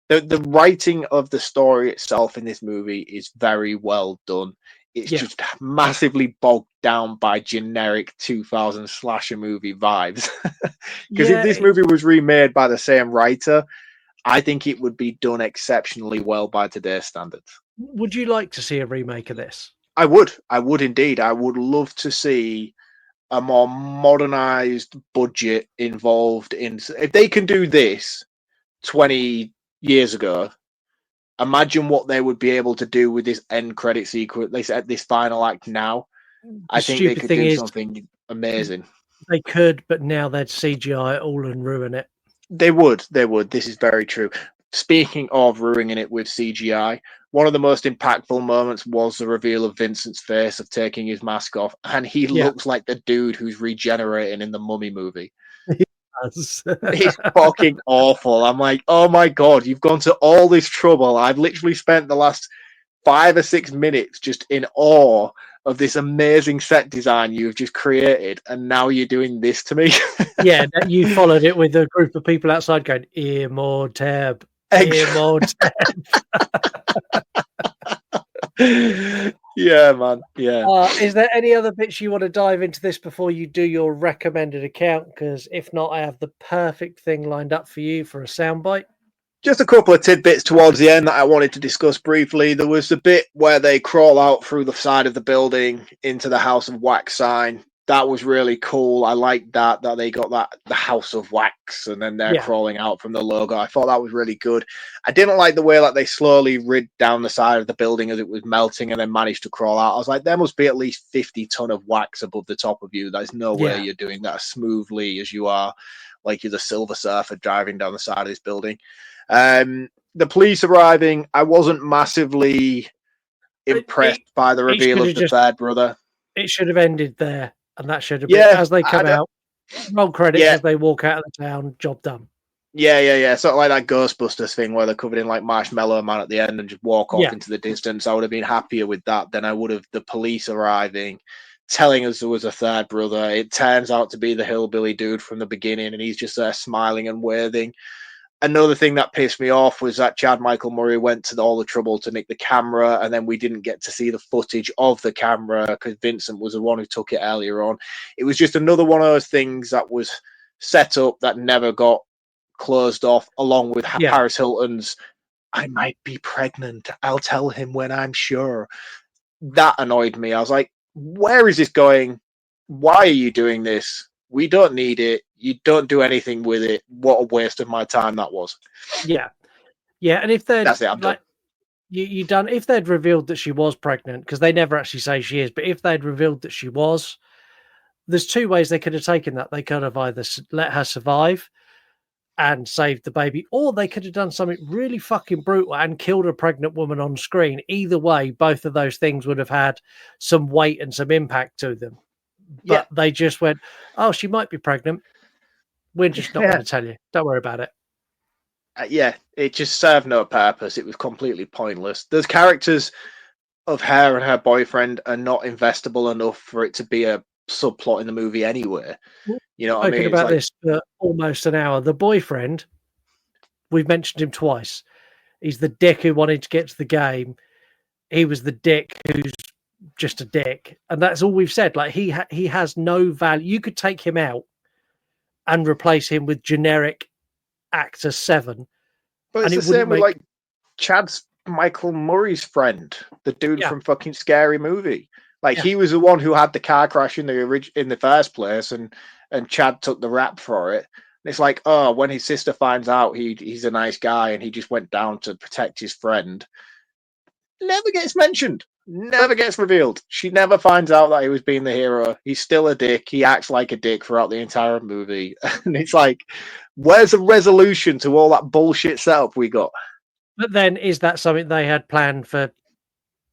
the writing of the story itself in this movie is very well done. It's just massively bogged down by generic 2000 slasher movie vibes. Because if this movie was remade by the same writer, I think it would be done exceptionally well by today's standards. Would you like to see a remake of this? I would indeed. I would love to see a more modernized budget involved in. If they can do this 20 years ago, imagine what they would be able to do with this end credit sequence. They said this final act now. I think they could do something amazing. They could, but now they'd CGI it all and ruin it. They would. This is very true. Speaking of ruining it with CGI, one of the most impactful moments was the reveal of Vincent's face of taking his mask off, and he looks like the dude who's regenerating in the Mummy movie. It's fucking awful. I'm like, oh my god, you've gone to all this trouble. I've literally spent the last 5 or 6 minutes just in awe of this amazing set design you've just created, and now you're doing this to me. Yeah, you followed it with a group of people outside going, Immortab, Immortab. Yeah, man. Yeah. Is there any other bits you want to dive into this before you do your recommended account? Because if not, I have the perfect thing lined up for you for a soundbite. Just a couple of tidbits towards the end that I wanted to discuss briefly. There was the bit where they crawl out through the side of the building into the House of Wax sign. That was really cool. I liked that they got the House of Wax, and then they're crawling out from the logo. I thought that was really good. I didn't like the way that they slowly rid down the side of the building as it was melting and then managed to crawl out. I was like, there must be at least 50 ton of wax above the top of you. There's no way you're doing that as smoothly as you are, like you're the Silver Surfer driving down the side of this building. The police arriving, I wasn't massively impressed by the reveal of the third brother. It should have ended there, and that should have been as they come out. Roll credits as they walk out of the town. Job done. Yeah. Sort of like that Ghostbusters thing where they're covered in like Marshmallow Man at the end and just walk off into the distance. I would have been happier with that than I would have the police arriving, telling us there was a third brother. It turns out to be the hillbilly dude from the beginning, and he's just there smiling and waving. Another thing that pissed me off was that Chad Michael Murray went to all the trouble to nick the camera, and then we didn't get to see the footage of the camera because Vincent was the one who took it earlier on. It was just another one of those things that was set up that never got closed off, along with Paris Hilton's "I might be pregnant, I'll tell him when I'm sure." That annoyed me. I was like, where is this going? Why are you doing this? We don't need it. You don't do anything with it. What a waste of my time that was. Yeah. And if they'd that's it, I'm done. You done if they'd revealed that she was pregnant, because they never actually say she is, but if they'd revealed that she was, there's two ways they could have taken that. They could have either let her survive and saved the baby, or they could have done something really fucking brutal and killed a pregnant woman on screen. Either way, both of those things would have had some weight and some impact to them. But they just went, oh, she might be pregnant. We're just not going to tell you. Don't worry about it. It just served no purpose. It was completely pointless. Those characters of her and her boyfriend are not investable enough for it to be a subplot in the movie anyway. You know what I mean? About this for almost an hour. The boyfriend, we've mentioned him twice. He's the dick who wanted to get to the game. He was the dick who's just a dick, and that's all we've said. Like he has no value. You could take him out and replace him with generic actor 7, but it's the same with like Chad's Michael Murray's friend, the dude from fucking Scary Movie. Like he was the one who had the car crash in the first place, and Chad took the rap for it. And it's like, oh, when his sister finds out he's a nice guy and he just went down to protect his friend, never gets mentioned. Never gets revealed. She never finds out that he was being the hero. He's still a dick. He acts like a dick throughout the entire movie. And it's like, where's the resolution to all that bullshit setup we got? But then, is that something they had planned for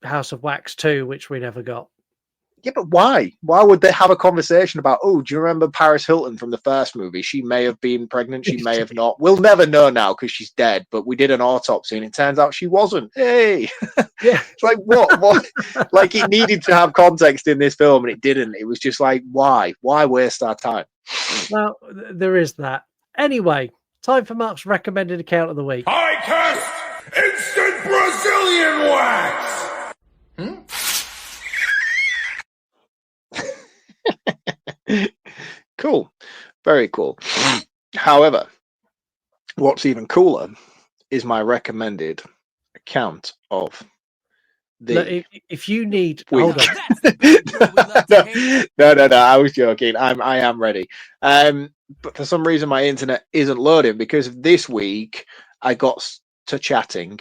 House of Wax 2, which we never got? Yeah, but why? Why would they have a conversation about, oh, do you remember Paris Hilton from the first movie? She may have been pregnant, she may have not. We'll never know now because she's dead, but we did an autopsy and it turns out she wasn't. Hey! Yeah. It's like, what? Like, it needed to have context in this film and it didn't. It was just like, why? Why waste our time? Well, there is that. Anyway, time for Mark's recommended account of the week. I cast instant Brazilian wax! Cool. Very cool. However, what's even cooler is my recommended account of the Look, if you need... week. Hold on. No, I was joking. I am ready. But for some reason my internet isn't loading because this week I got to chatting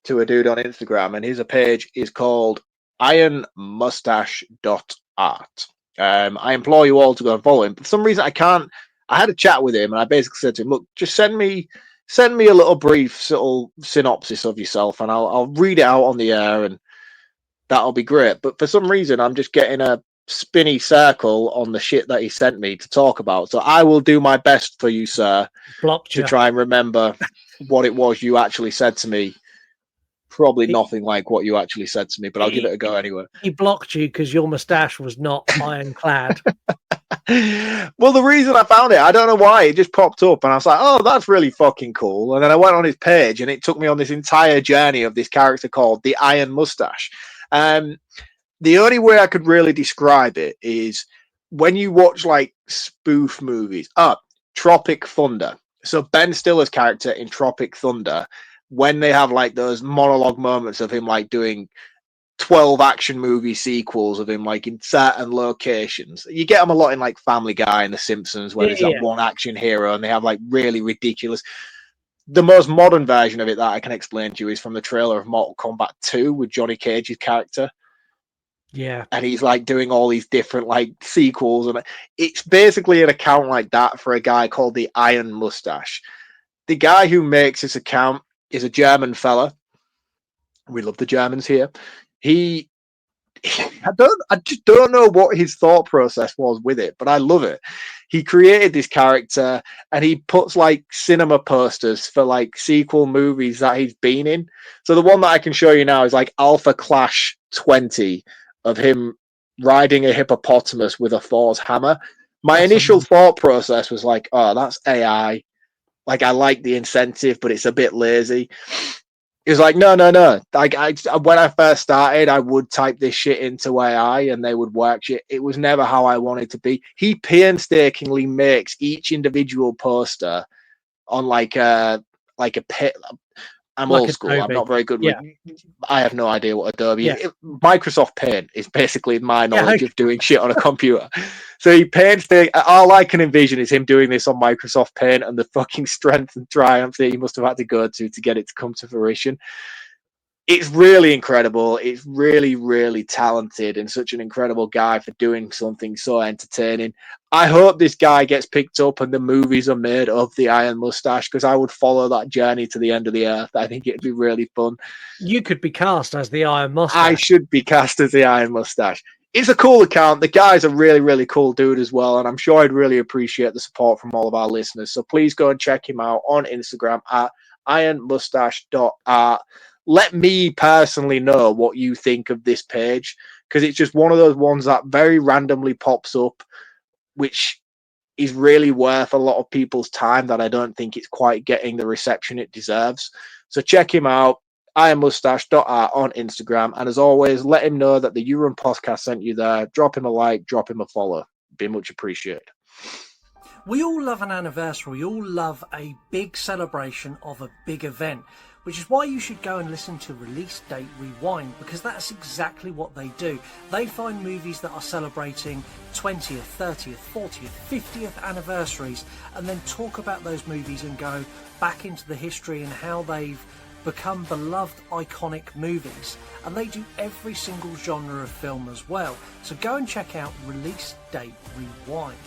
to a dude on Instagram and his page is called ironmustache.art. I implore you all to go and follow him. But for some reason I can't. I had a chat with him and I basically said to him, look, just send me a little brief little synopsis of yourself and I'll read it out on the air and that'll be great. But for some reason I'm just getting a spinny circle on the shit that he sent me to talk about. So I will do my best for you, sir, Blocked to you. try and remember what it was you actually said to me. Probably nothing like what you actually said to me, but I'll give it a go anyway. He blocked you because your moustache was not ironclad. Well, the reason I found it, I don't know why, it just popped up and I was like, oh, that's really fucking cool. And then I went on his page and it took me on this entire journey of this character called the Iron Mustache. The only way I could really describe it is when you watch like spoof movies. Tropic Thunder. So Ben Stiller's character in Tropic Thunder, when they have like those monologue moments of him like doing 12 action movie sequels of him like in certain locations, you get them a lot in like Family Guy and The Simpsons where there's that one action hero and they have like really ridiculous. The most modern version of it that I can explain to you is from the trailer of Mortal Kombat 2 with Johnny Cage's character. Yeah. And he's like doing all these different like sequels. And it's basically an account like that for a guy called the Iron Mustache. The guy who makes this account is a German fella. We love the Germans here. I just don't know what his thought process was with it, but I love it. He created this character and he puts like cinema posters for like sequel movies that he's been in. So the one that I can show you now is like Alpha Clash 20 of him riding a hippopotamus with a Thor's hammer. My initial thought process was like, oh, that's AI. Like, I like the incentive, but it's a bit lazy. It was like, no. Like, when I first started, I would type this shit into AI and they would work shit. It was never how I wanted to be. He painstakingly makes each individual poster on like a pit. I'm like old school. Adobe. I'm not very good with. I have no idea what Adobe is. Microsoft Paint is basically my knowledge of doing shit on a computer. So he paints all I can envision is him doing this on Microsoft Paint and the fucking strength and triumph that he must have had to go to get it to come to fruition. It's really incredible. It's really, really talented and such an incredible guy for doing something so entertaining. I hope this guy gets picked up and the movies are made of the Iron Mustache because I would follow that journey to the end of the earth. I think it'd be really fun. You could be cast as the Iron Mustache. I should be cast as the Iron Mustache. It's a cool account. The guy's a really, really cool dude as well. And I'm sure I'd really appreciate the support from all of our listeners. So please go and check him out on Instagram at ironmustache.art. Let me personally know what you think of this page because it's just one of those ones that very randomly pops up, which is really worth a lot of people's time that I don't think it's quite getting the reception it deserves. So check him out, ironmustache.art on Instagram. And as always, let him know that the Urine Podcast sent you there. Drop him a like, drop him a follow. Be much appreciated. We all love an anniversary. We all love a big celebration of a big event, which is why you should go and listen to Release Date Rewind, because that's exactly what they do. They find movies that are celebrating 20th, 30th, 40th, 50th anniversaries and then talk about those movies and go back into the history and how they've become beloved, iconic movies. And they do every single genre of film as well. So go and check out Release Date Rewind.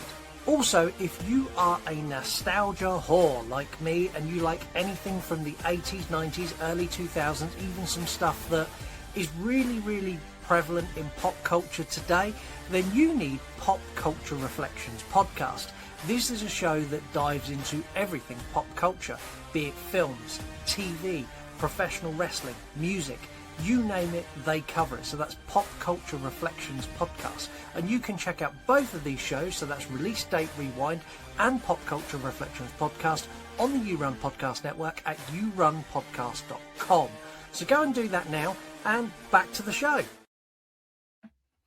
Also, if you are a nostalgia whore like me and you like anything from the 80s, 90s, early 2000s, even some stuff that is really, really prevalent in pop culture today, then you need Pop Culture Reflections podcast. This is a show that dives into everything pop culture, be it films, TV, professional wrestling, music, you name it, they cover it. So that's Pop Culture Reflections podcast. And you can check out both of these shows, so that's Release Date Rewind and Pop Culture Reflections podcast, on the You Run Podcast Network at yourunpodcast.com. So go and do that now, and back to the show.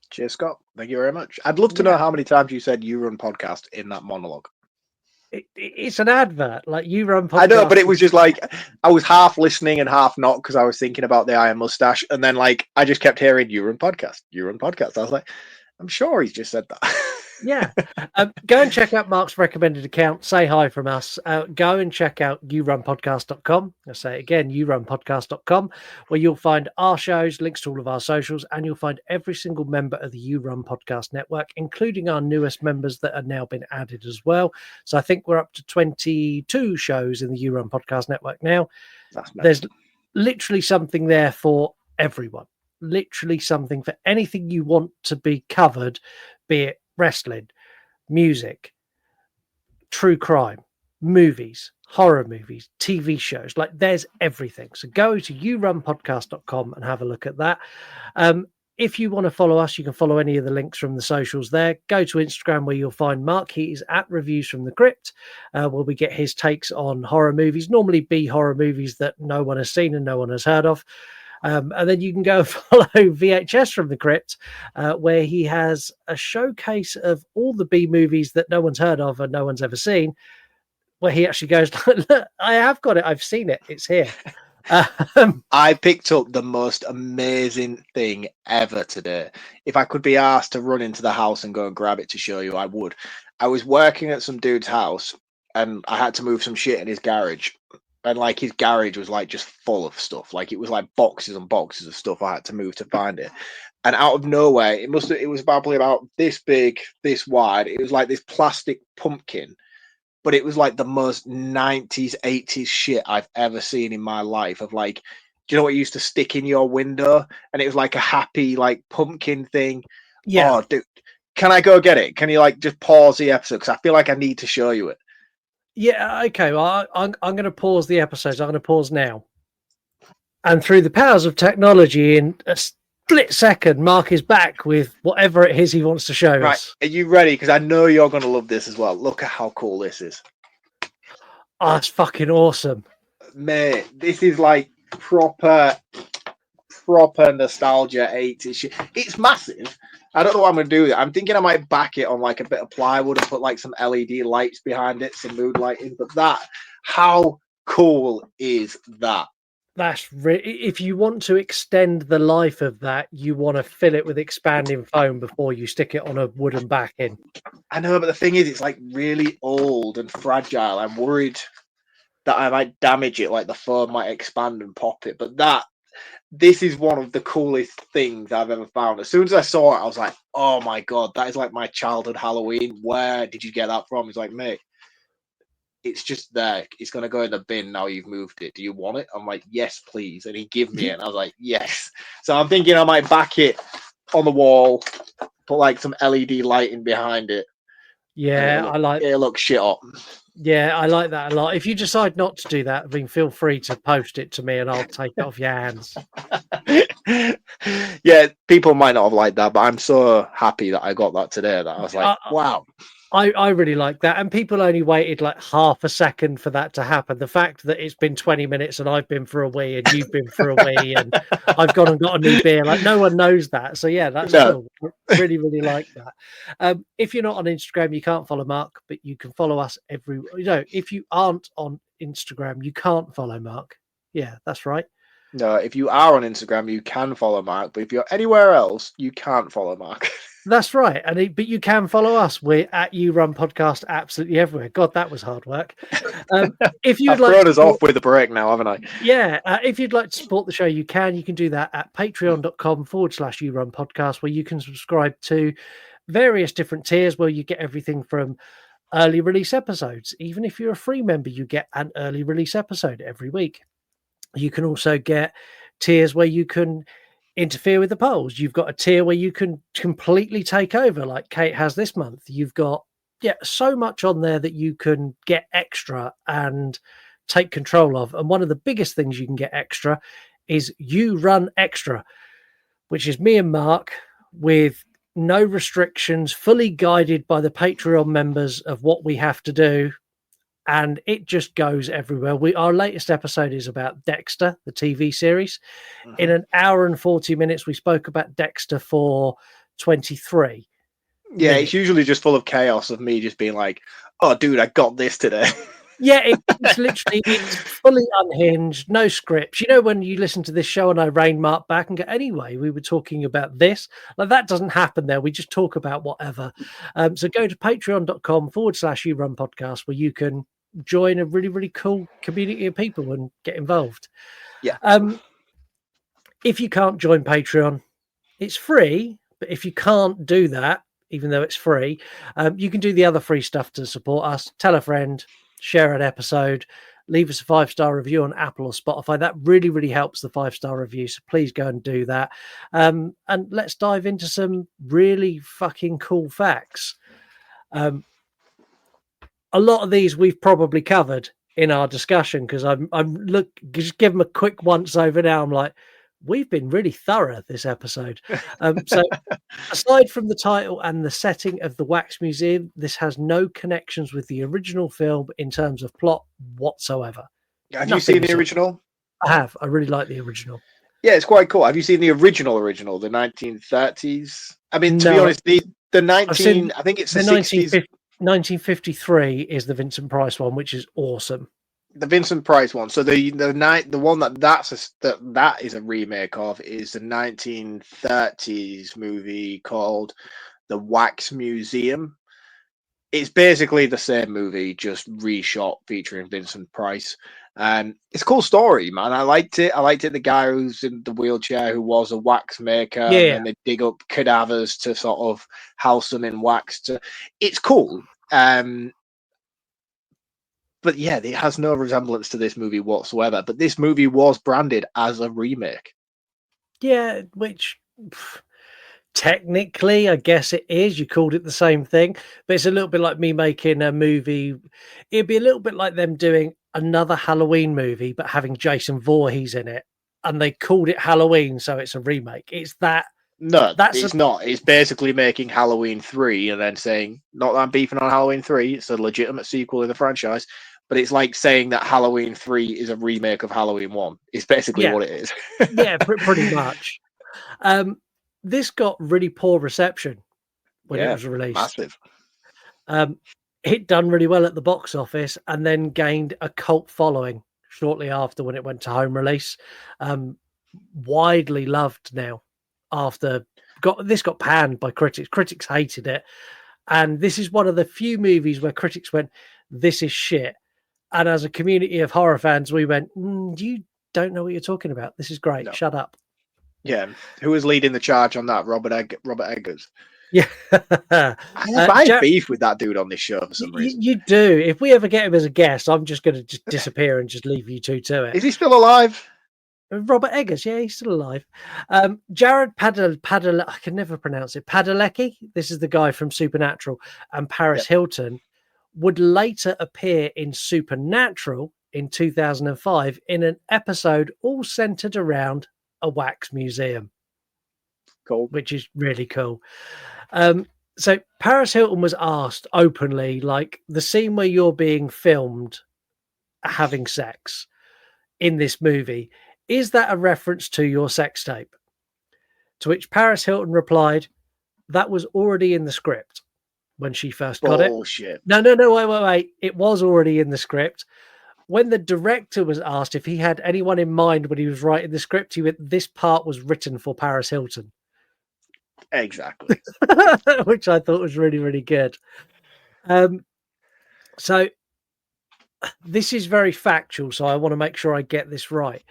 Cheers, Scott. Thank you very much. I'd love to know how many times you said You Run Podcast in that monologue. It's an advert, like You Run Podcast. I know, but it was just like I was half listening and half not because I was thinking about the Iron Mustache, and then like I just kept hearing You Run Podcast, You Run Podcast. I was like, I'm sure he's just said that. Yeah. Go and check out Mark's recommended account. Say hi from us. Go and check out yourunpodcast.com. I'll say it again, yourunpodcast.com, where you'll find our shows, links to all of our socials, and you'll find every single member of the You Run Podcast Network, including our newest members that have now been added as well. So I think we're up to 22 shows in the You Run Podcast Network now. There's literally something there for everyone. Literally something for anything you want to be covered, be it wrestling, music, true crime, movies, horror movies, TV shows. Like, there's everything. So go to yourunpodcast.com and have a look at that. If you want to follow us, you can follow any of the links from the socials there. Go to Instagram, where you'll find Mark. He is at Reviews from the Crypt, where we get his takes on horror movies, normally B horror movies that no one has seen and no one has heard of. And then you can go follow VHS from the Crypt, where he has a showcase of all the B movies that no one's heard of and no one's ever seen, where he actually goes, look, I have got it. I've seen it. It's here. I picked up the most amazing thing ever today. If I could be asked to run into the house and go and grab it to show you, I would. I was working at some dude's house and I had to move some shit in his garage. And like his garage was like just full of stuff. Like it was like boxes and boxes of stuff I had to move to find it. And out of nowhere, it was probably about this big, this wide. It was like this plastic pumpkin, but it was like the most 90s, 80s shit I've ever seen in my life. Of like, do you know what used to stick in your window? And it was like a happy like pumpkin thing. Yeah. Oh, dude, can I go get it? Can you like just pause the episode? Because I feel like I need to show you it. Yeah, okay. Well, I'm going to pause the episodes. I'm going to pause now. And through the powers of technology, in a split second, Mark is back with whatever it is he wants to show us. Right. Are you ready? Because I know you're going to love this as well. Look at how cool this is. Oh, it's fucking awesome. Mate, this is like proper nostalgia 80s shit. It's massive. I don't know what I'm going to do with it. I'm thinking I might back it on like a bit of plywood and put like some LED lights behind it, some mood lighting. But how cool is that? If you want to extend the life of that, you want to fill it with expanding foam before you stick it on a wooden backing. I know, but the thing is, it's like really old and fragile. I'm worried that I might damage it, like the foam might expand and pop it. But this is one of the coolest things I've ever found. As soon as I saw it, I was like, oh my God, that is like my childhood Halloween. Where did you get that from? He's like, mate, it's just there. It's going to go in the bin now you've moved it. Do you want it? I'm like, yes, please. And he gave me it. And I was like, yes. So I'm thinking I might back it on the wall, put like some LED lighting behind it. Yeah, it looks shit up. Yeah, I like that a lot. If you decide not to do that, then feel free to post it to me and I'll take it off your hands. Yeah, people might not have liked that, but I'm so happy that I got that today that I was like, wow. I really like that. And people only waited like half a second for that to happen. The fact that it's been 20 minutes and I've been for a wee and you've been for a wee and I've gone and got a new beer, like no one knows that. So yeah, that's cool. Really, really like that. If you're not on Instagram, you can't follow Mark, but you can follow us if you aren't on Instagram, you can't follow Mark. Yeah, that's right. No, if you are on Instagram, you can follow Mark, but if you're anywhere else, you can't follow Mark. That's right. But you can follow us. We're at You Run Podcast absolutely everywhere. God, that was hard work. If you'd I've like thrown us off with a break now, haven't I? Yeah. If you'd like to support the show, you can do that at patreon.com/You Run Podcast, where you can subscribe to various different tiers where you get everything from early release episodes. Even if you're a free member, you get an early release episode every week. You can also get tiers where you can interfere with the polls. You've got a tier where you can completely take over, like Kate has this month. You've got so much on there that you can get extra and take control of. And one of the biggest things you can get extra is You Run Extra, which is me and Mark with no restrictions, fully guided by the Patreon members of what we have to do. And it just goes everywhere. Our latest episode is about Dexter, the TV series. In an hour and 40 minutes, we spoke about Dexter for 23. Yeah, it's usually just full of chaos of me just being like, "Oh, dude, I got this today." Yeah, it's fully unhinged, no scripts. You know, when you listen to this show and I rein Mark back and go, anyway, we were talking about this. Like, that doesn't happen there. We just talk about whatever. So go to patreon.com/You Run Podcast, where you can join a really, really cool community of people and get involved. Yeah. If you can't join Patreon, it's free. But if you can't do that, even though it's free, you can do the other free stuff to support us. Tell a friend, share an episode, leave us a 5-star review on Apple or Spotify. That really, really helps the 5-star review. So please go and do that. And let's dive into some really fucking cool facts. A lot of these we've probably covered in our discussion, because I'm just give them a quick once over now. I'm like, we've been really thorough this episode. So aside from the title and the setting of the Wax Museum, this has no connections with the original film in terms of plot whatsoever. Have you seen the original? I have. I really like the original. Yeah, it's quite cool. Have you seen the original, the 1930s? I mean, to be honest, I think it's the 60s. 1953 is the Vincent Price one, which is awesome. The Vincent Price one. So the one that is a remake of is the 1930s movie called The Wax Museum. It's basically the same movie, just reshot, featuring Vincent Price. It's a cool story, man. I liked it. The guy who's in the wheelchair who was a wax maker, and then they dig up cadavers to sort of house them in wax. It's cool. But yeah, it has no resemblance to this movie whatsoever. But this movie was branded as a remake. Yeah, which technically, I guess it is. You called it the same thing, but it's a little bit like me making a movie. It'd be a little bit like them doing another Halloween movie, but having Jason Voorhees in it, and they called it Halloween, so it's a remake. It's that. No, it's not. It's basically making Halloween 3 and then saying, not that I'm beefing on Halloween 3, it's a legitimate sequel in the franchise, but it's like saying that Halloween 3 is a remake of Halloween 1. It's basically what it is. Yeah, pretty much. This got really poor reception when it was released. Massive. It done really well at the box office and then gained a cult following shortly after when it went to home release. Widely loved now. This got panned by critics. Critics hated it, and this is one of the few movies where critics went, "This is shit." And as a community of horror fans, we went, "You don't know what you're talking about. This is great. No. Shut up." Yeah, who was leading the charge on that? Robert Eggers. Yeah, I have beef with that dude on this show for some reason. You do. If we ever get him as a guest, I'm just going to just disappear and just leave you two to it. Is he still alive? Robert Eggers, yeah, he's still alive. Jared Padalecki, I can never pronounce it. Padalecki, this is the guy from Supernatural, and Paris Hilton would later appear in Supernatural in 2005 in an episode all centered around a wax museum. Cool. Which is really cool. So Paris Hilton was asked openly, like, the scene where you're being filmed having sex in this movie, is that a reference to your sex tape? To which Paris Hilton replied, that was already in the script when she first got it. Bullshit. No, wait. It was already in the script. When the director was asked if he had anyone in mind when he was writing the script, he went, this part was written for Paris Hilton. Exactly. Which I thought was really, really good. So this is very factual, so I want to make sure I get this right.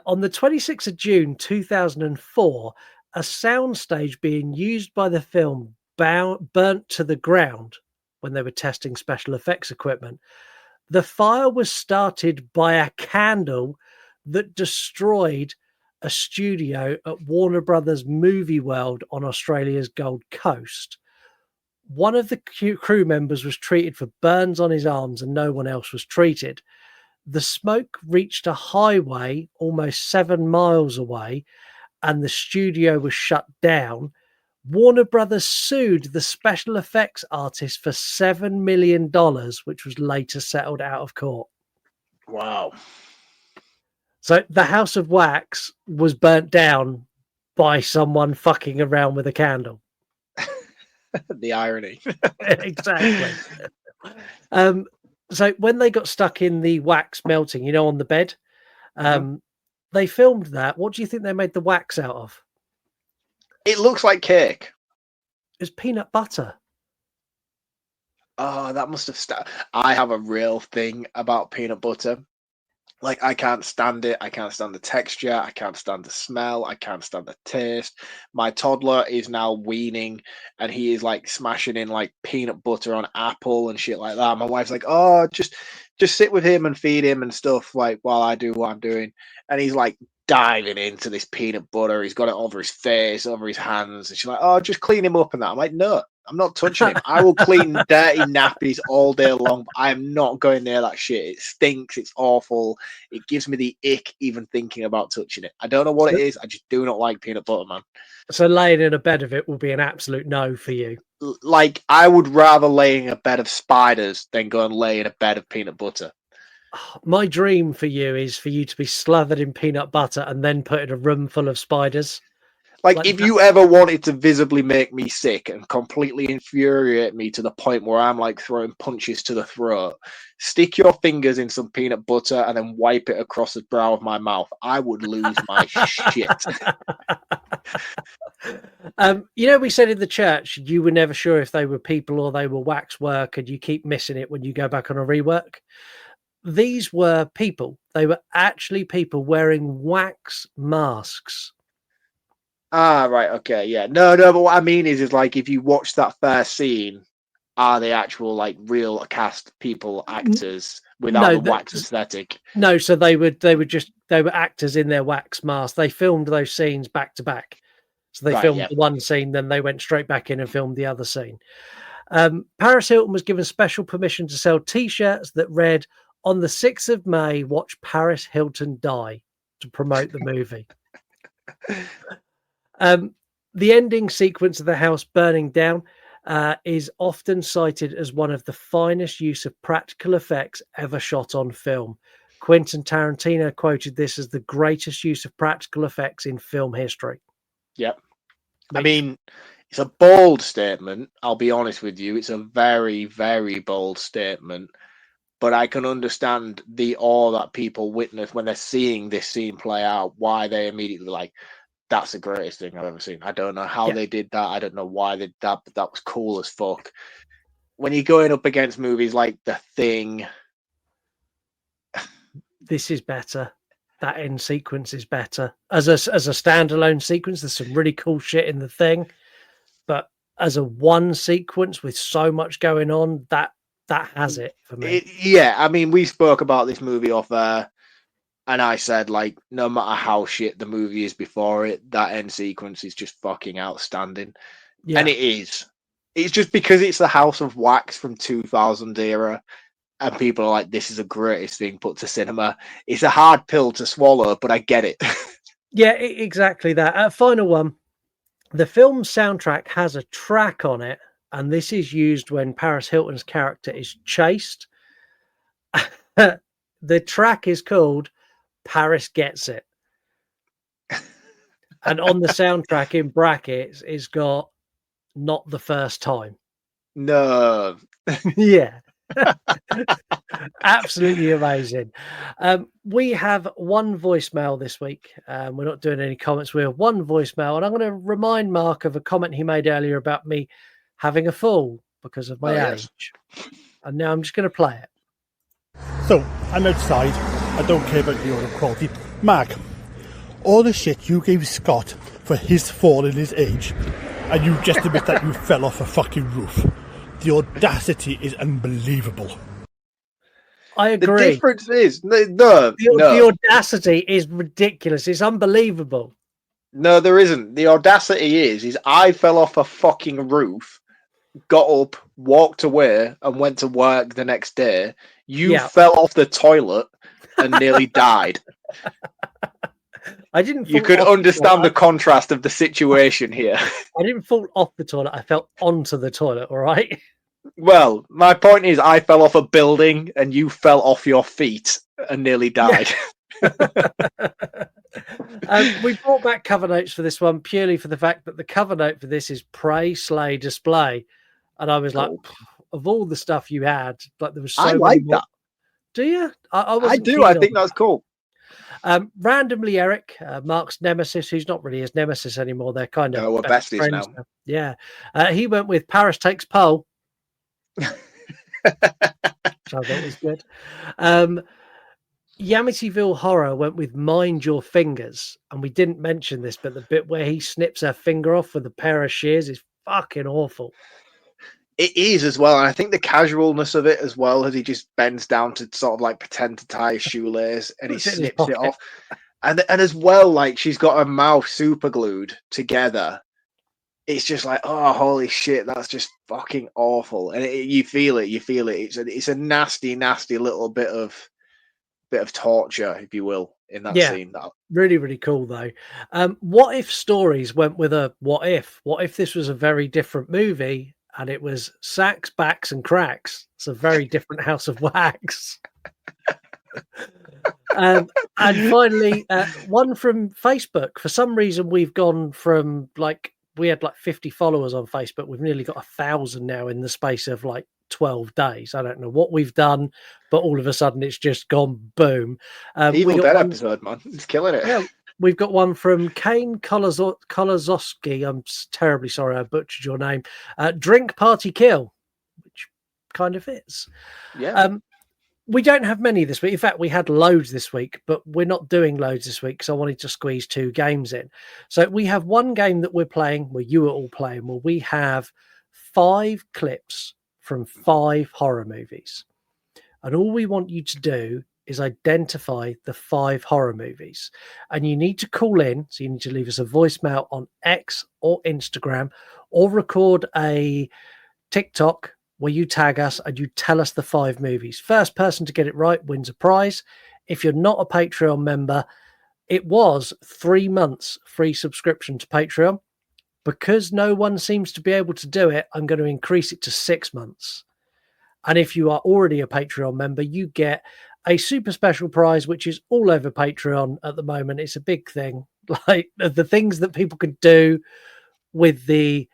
On the 26th of June 2004, a soundstage being used by the film burnt to the ground when they were testing special effects equipment. The fire was started by a candle that destroyed a studio at Warner Brothers Movie World on Australia's Gold Coast. One of the crew members was treated for burns on his arms and no one else was treated. The smoke reached a highway almost 7 miles away and the studio was shut down. Warner Brothers sued the special effects artist for $7 million, which was later settled out of court. Wow. So the House of Wax was burnt down by someone fucking around with a candle. The irony. Exactly. So when they got stuck in the wax melting, on the bed, they filmed that. What do you think they made the wax out of? It looks like cake. It's peanut butter. Oh, that must have I have a real thing about peanut butter. Like, I can't stand it. I can't stand the texture. I can't stand the smell. I can't stand the taste. My toddler is now weaning and he is like smashing in like peanut butter on apple and shit like that. My wife's like, oh, just sit with him and feed him and stuff like while I do what I'm doing. And he's like diving into this peanut butter. He's got it over his face, over his hands. And she's like, oh, just clean him up and that. I'm like, no, I'm not touching him. I will clean dirty nappies all day long. But I am not going near that shit. It stinks. It's awful. It gives me the ick even thinking about touching it. I don't know what it is. I just do not like peanut butter, man. So laying in a bed of it will be an absolute no for you. Like, I would rather lay in a bed of spiders than go and lay in a bed of peanut butter. My dream for you is for you to be slathered in peanut butter and then put in a room full of spiders. Like if you ever wanted to visibly make me sick and completely infuriate me to the point where I'm like throwing punches to the throat, stick your fingers in some peanut butter and then wipe it across the brow of my mouth. I would lose my shit. We said in the church you were never sure if they were people or they were waxwork, and you keep missing it when you go back on a rework. These were people. They were actually people wearing wax masks. Ah, right. Okay. Yeah. No, but what I mean is like if you watch that first scene, are they actual like real cast people, actors without the wax aesthetic? No. So they were actors in their wax mask. They filmed those scenes back to back. So they filmed one scene, then they went straight back in and filmed the other scene. Paris Hilton was given special permission to sell T-shirts that read, "On the 6th of May, watch Paris Hilton die," to promote the movie. The ending sequence of the house burning down is often cited as one of the finest use of practical effects ever shot on film. Quentin Tarantino quoted this as the greatest use of practical effects in film history. Yep. I mean, it's a bold statement. I'll be honest with you. It's a very, very bold statement. But I can understand the awe that people witness when they're seeing this scene play out, why they immediately like, that's the greatest thing I've ever seen. I don't know how they did that. I don't know why they did that, but that was cool as fuck. When you're going up against movies like The Thing, this is better. That end sequence is better. As a standalone sequence, there's some really cool shit in The Thing. But as a one sequence with so much going on, that has it for me. I mean, we spoke about this movie off air. And I said, like, no matter how shit the movie is before it, that end sequence is just fucking outstanding. Yeah. And it is. It's just because it's the House of Wax from 2000 era, and people are like, this is the greatest thing put to cinema. It's a hard pill to swallow, but I get it. Yeah, exactly that. Final one. The film's soundtrack has a track on it, and this is used when Paris Hilton's character is chased. The track is called Paris Gets It. And on the soundtrack in brackets, it's got not the first time. No. Yeah. Absolutely amazing. We have one voicemail this week. We're not doing any comments. We have one voicemail. And I'm going to remind Mark of a comment he made earlier about me having a fall because of my age. Yes. And now I'm just going to play it. So, I'm outside. I don't care about the audio quality. Mark, all the shit you gave Scott for his fall in his age, and you just admit that you fell off a fucking roof. The audacity is unbelievable. I The agree. difference is The audacity is ridiculous. It's unbelievable. no, there isn't. The audacity is I fell off a fucking roof, got up, walked away, and went to work the next day. You Yeah. fell off the toilet and nearly died. I didn't. You fall could off understand the toilet. contrast of the situation here. I didn't fall off the toilet. I fell onto the toilet. All right. Well, my point is, I fell off a building and you fell off your feet and nearly died. We brought back cover notes for this one purely for the fact that the cover note for this is Pray, Slay, Display. And I was like, of all the stuff you had, like there was so I many like more. that. Do you? I I wasn't do. keen I on think that. that's cool. Randomly, Eric, Mark's nemesis, who's not really his nemesis anymore. They're kind of No, we're best besties friends now. Yeah. He went with Paris Takes Pole, which I thought was good. Yamityville Horror went with Mind Your Fingers. And we didn't mention this, but the bit where he snips her finger off with a pair of shears is fucking awful. It is as well, and I think the casualness of it as well, as he just bends down to sort of like pretend to tie a shoelace and he Puts it in his snips it pocket. off. And as well, like she's got her mouth super glued together. It's just like, oh, holy shit, that's just fucking awful. And you feel it. It's a nasty, nasty little bit of torture, if you will, in that scene. Really, really cool though. What if stories went with a what if? What if this was a very different movie and it was Sacks, Backs, and Cracks? It's a very different House of Wax. And finally, one from Facebook. For some reason, we've gone from we had 50 followers on Facebook. We've nearly got 1,000 now in the space of 12 days. I don't know what we've done, but all of a sudden it's just gone boom. Evil Dead episode, man. It's killing it. Yeah, we've got one from Kane Kolozowski. I'm terribly sorry I butchered your name. Drink, Party, Kill, which kind of fits. Yeah. We don't have many this week. In fact, we had loads this week, but we're not doing loads this week because I wanted to squeeze 2 games in. So we have one game that we're playing, where you are all playing, where we have 5 clips from 5 horror movies. And all we want you to do is identify the 5 horror movies. And you need to call in. So you need to leave us a voicemail on X or Instagram, or record a TikTok where you tag us and you tell us the 5 movies. First person to get it right wins a prize. If you're not a Patreon member, it was 3 months free subscription to Patreon. Because no one seems to be able to do it, I'm going to increase it to 6 months. And if you are already a Patreon member, you get a super special prize, which is all over Patreon at the moment. It's a big thing. Like the things that people can do with the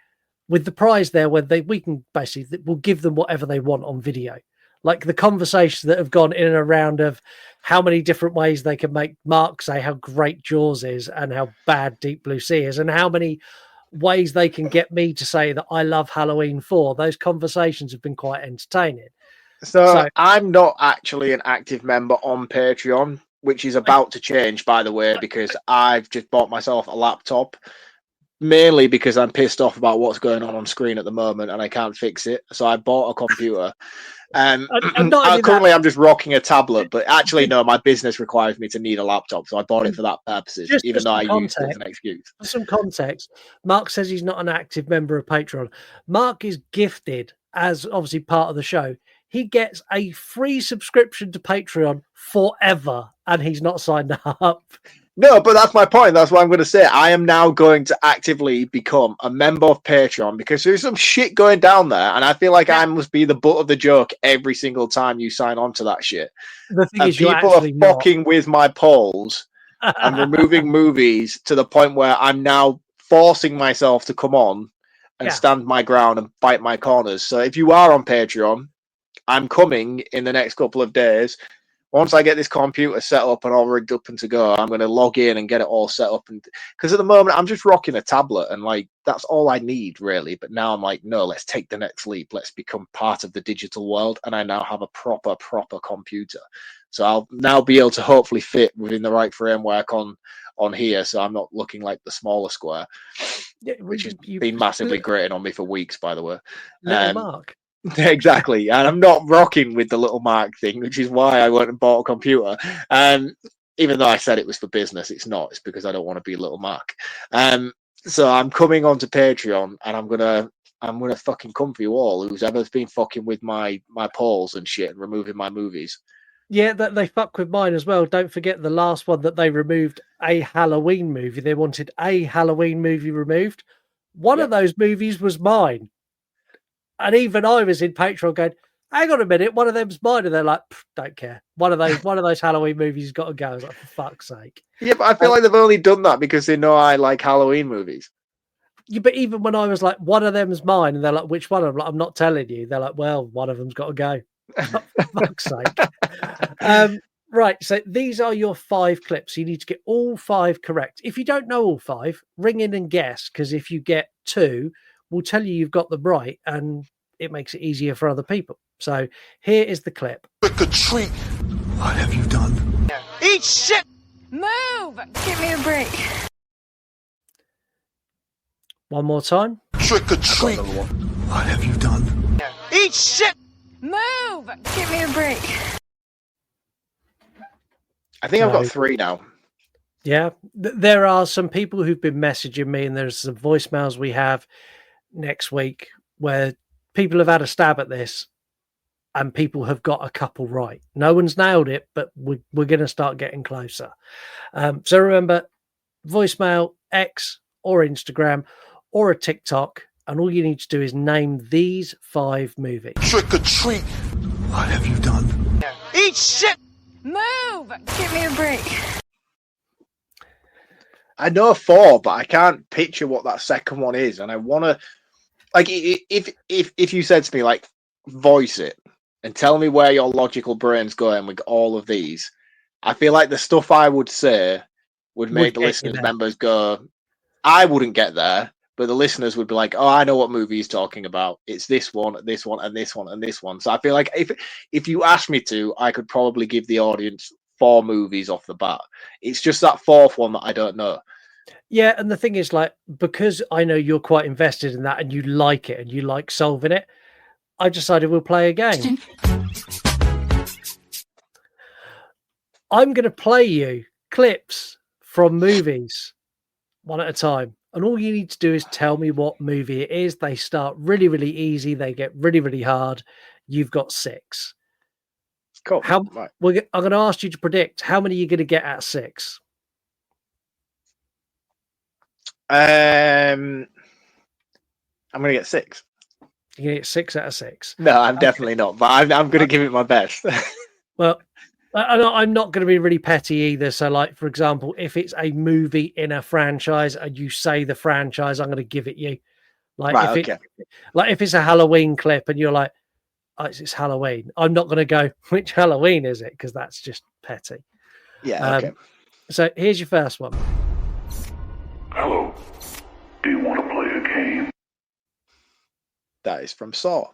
prize there, where we can basically, we'll give them whatever they want on video. Like the conversations that have gone in and around of how many different ways they can make Mark say how great Jaws is and how bad Deep Blue Sea is, and how many ways they can get me to say that I love Halloween 4. Those conversations have been quite entertaining. So I'm not actually an active member on Patreon, which is about to change, by the way, because I've just bought myself a laptop, mainly because I'm pissed off about what's going on screen at the moment and I can't fix it. So I bought a computer. Currently, I'm just rocking a tablet, but actually, no, my business requires me to need a laptop, so I bought it for that purposes, even though I used it as an excuse. For some context, Mark says he's not an active member of Patreon. Mark is gifted, as obviously part of the show. He gets a free subscription to Patreon forever, and he's not signed up. No, but that's my point. That's what I'm going to say. I am now going to actively become a member of Patreon because there's some shit going down there, and I feel like I must be the butt of the joke every single time you sign on to that shit. The thing is, people are fucking with my polls and removing movies to the point where I'm now forcing myself to come on and stand my ground and fight my corners. So if you are on Patreon, I'm coming in the next couple of days. Once I get this computer set up and all rigged up and to go, I'm going to log in and get it all set up. And because at the moment I'm just rocking a tablet and that's all I need really. But now I'm like, no, let's take the next leap. Let's become part of the digital world. And I now have a proper computer. So I'll now be able to hopefully fit within the right framework on here. So I'm not looking like the smaller square, which has been massively grating on me for weeks, by the way. Little Mark. Exactly, and I'm not rocking with the little Mark thing, which is why I went and bought a computer. Even though I said it was for business, it's not. It's because I don't want to be little Mark. So I'm coming onto Patreon, and I'm gonna fucking come for you all. Who's ever been fucking with my polls and shit and removing my movies? Yeah, that they fuck with mine as well. Don't forget the last one that they removed a Halloween movie. They wanted a Halloween movie removed. One of Yep. those movies was mine. And even I was in Patreon going, hang on a minute, one of them's mine. And they're like, don't care. One of those Halloween movies got to go. I was like, for fuck's sake. Yeah, but I feel like they've only done that because they know I like Halloween movies. Yeah, but even when I was like, one of them's mine, and they're like, which one? I'm like, I'm not telling you. They're like, well, one of them's got to go. For fuck's sake. Right, so these are your 5 clips. You need to get all 5 correct. If you don't know all 5, ring in and guess, because if you get 2, we'll tell you you've got them right, and it makes it easier for other people. So here is the clip. Trick or treat. What have you done? Eat shit! Move! Give me a break. One more time. Trick or treat. What have you done? Eat shit! Move! Give me a break. I think I've got So- 3 now. Yeah, there are some people who've been messaging me, and there's some voicemails we have next week where people have had a stab at this, and people have got a couple right. No one's nailed it, but we're going to start getting closer. So remember, voicemail, X or Instagram or a TikTok, and all you need to do is name these 5 movies. Trick or treat. What have you done? Eat shit! Move! Give me a break. I know 4, but I can't picture what that second one is, and I want to, like, if you said to me, like, voice it and tell me where your logical brain's going with all of these, I feel like the stuff I would say would make the get you listeners there. members go. I wouldn't get there, but the listeners would be like, "Oh, I know what movie he's talking about. It's this one, this one, and this one, and this one." So I feel like if you asked me to, I could probably give the audience 4 movies off the bat. It's just that 4th one that I don't know. Yeah, and the thing is, like, because I know you're quite invested in that and you like it and you like solving it, I decided we'll play a game. I'm going to play you clips from movies one at a time. And all you need to do is tell me what movie it is. They start really, really easy. They get really, really hard. You've got 6. Cool. I'm going to ask you to predict how many you're going to get out of 6. I'm gonna get 6. You're going to get 6 out of 6. No, I'm definitely not, but I'm gonna give it my best. Well, I'm not going to be really petty either. So, like, for example, if it's a movie in a franchise and you say the franchise, I'm going to give it you. Like, Right, if it's a Halloween clip and you're like, oh, it's Halloween, I'm not going to go, which Halloween is it? Because that's just petty. Yeah, okay. So here's your first one. Hello. Do you want to play a game? That is from Saw.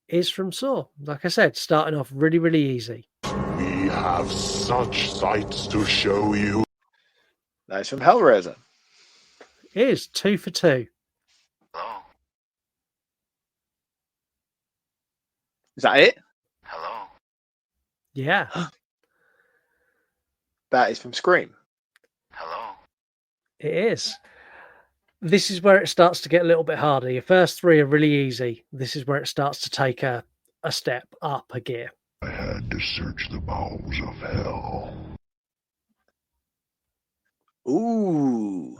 Is from Saw. Like I said, starting off really, really easy. We have such sights to show you. That is from Hellraiser. Is 2 for 2. Hello. Is that it? Hello. Yeah. That is from Scream. Hello. It is. This is where it starts to get a little bit harder. Your first 3 are really easy. This is where it starts to take a step up a gear. I had to search the bowels of hell. Ooh.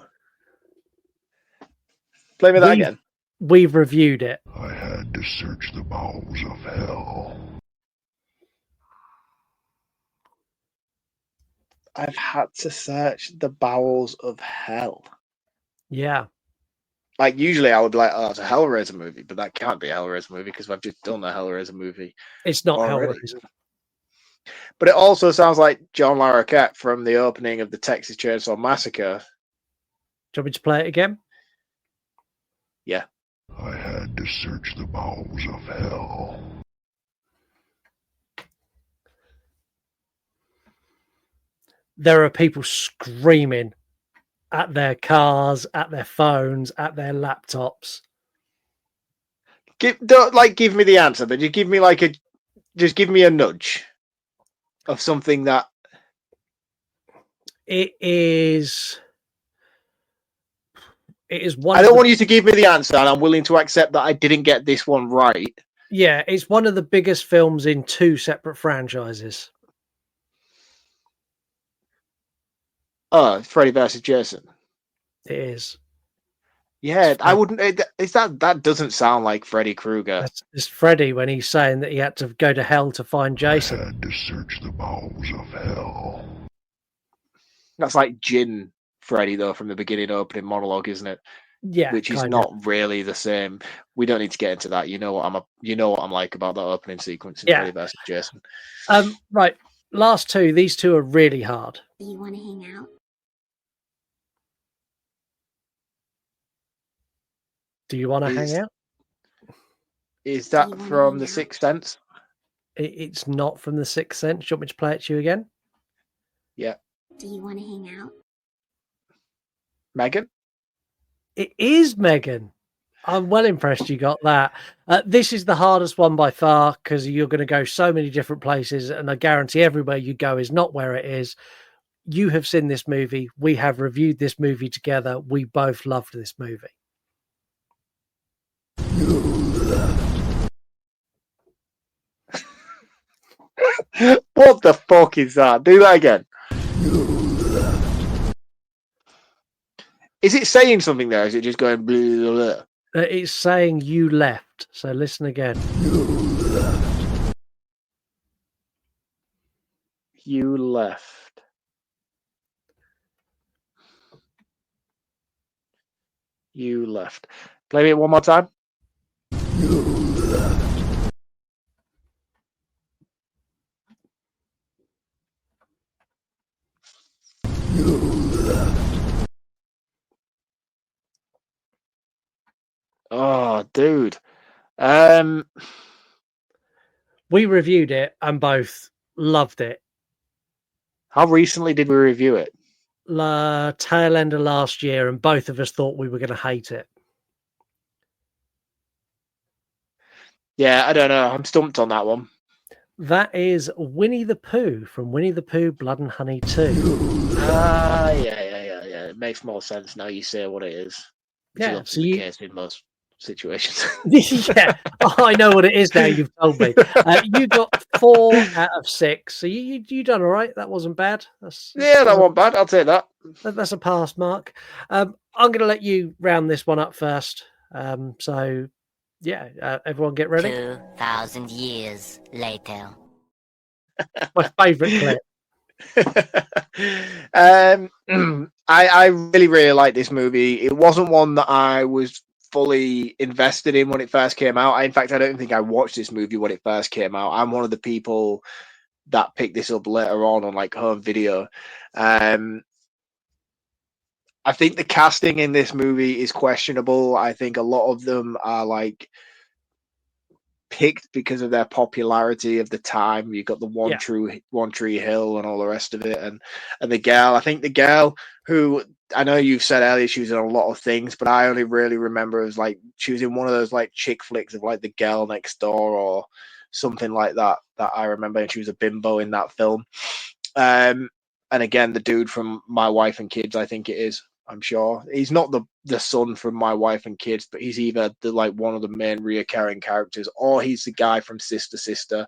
Play me that again. We've reviewed it. I had to search the bowels of hell. I've had to search the bowels of hell. Yeah. Like, usually I would be like, oh, it's a Hellraiser movie, but that can't be a Hellraiser movie because I've just done a Hellraiser movie. It's not already. Hellraiser. But it also sounds like John Larroquette from the opening of the Texas Chainsaw Massacre. Do you want me to play it again? Yeah. I had to search the bowels of hell. There are people screaming at their cars, at their phones, at their laptops. Don't give me the answer, but just give me a nudge of something that It is one. I don't want you to give me the answer, and I'm willing to accept that I didn't get this one right. Yeah, it's one of the biggest films in 2 separate franchises. Oh, Freddy versus Jason. It is. Yeah, I wouldn't. That doesn't sound like Freddy Krueger. It's Freddy when he's saying that he had to go to hell to find Jason. I had to search the bowels of hell. That's like Jin Freddy though from the beginning opening monologue, isn't it? Yeah, which is not really the same. We don't need to get into that. You know what I'm like about that opening sequence in Freddy vs. Jason. Right. Last two. These two are really hard. Do you want to hang out? Do you want to hang out? Is that from The Sixth Sense? It's not from The Sixth Sense. Do you want me to play it to you again? Yeah. Do you want to hang out? Megan? It is Megan. I'm well impressed you got that. This is the hardest one by far because you're going to go so many different places, and I guarantee everywhere you go is not where it is. You have seen this movie. We have reviewed this movie together. We both loved this movie. What the fuck is that? Do that again. Is it saying something there? Is it just going blah, blah, blah? It's saying you left. So listen again. You left. You left. Play me it one more time. Oh, dude. We reviewed it and both loved it. How recently did we review it? Tail end of last year, and both of us thought we were going to hate it. Yeah, I don't know. I'm stumped on that one. That is Winnie the Pooh from Winnie the Pooh, Blood and Honey 2. Yeah. It makes more sense now you say what it is. Which is often the case in most situations. Yeah, I know what it is now. You've told me. You got 4 out of 6, so you done all right. That wasn't bad. That wasn't bad. I'll take that. That's a pass, Mark. I'm going to let you round this one up first. So, yeah, everyone get ready. 2,000 years later. My favourite clip. I really like this movie. It wasn't one that I was fully invested in when it first came out. In fact, I don't think I watched this movie when it first came out. I'm one of the people that picked this up later on like home video. I think the casting in this movie is questionable. I think a lot of them are like picked because of their popularity of the time. You got the One Tree Hill and all the rest of it, and the girl. I think the girl who I know you've said earlier she was in a lot of things, but I only really remember as like she was in one of those like chick flicks of like The Girl Next Door or something like that. That I remember, and she was a bimbo in that film. And again, the dude from My Wife and Kids, I think it is. I'm sure he's not the son from My Wife and Kids, but he's either one of the main reoccurring characters, or he's the guy from Sister Sister.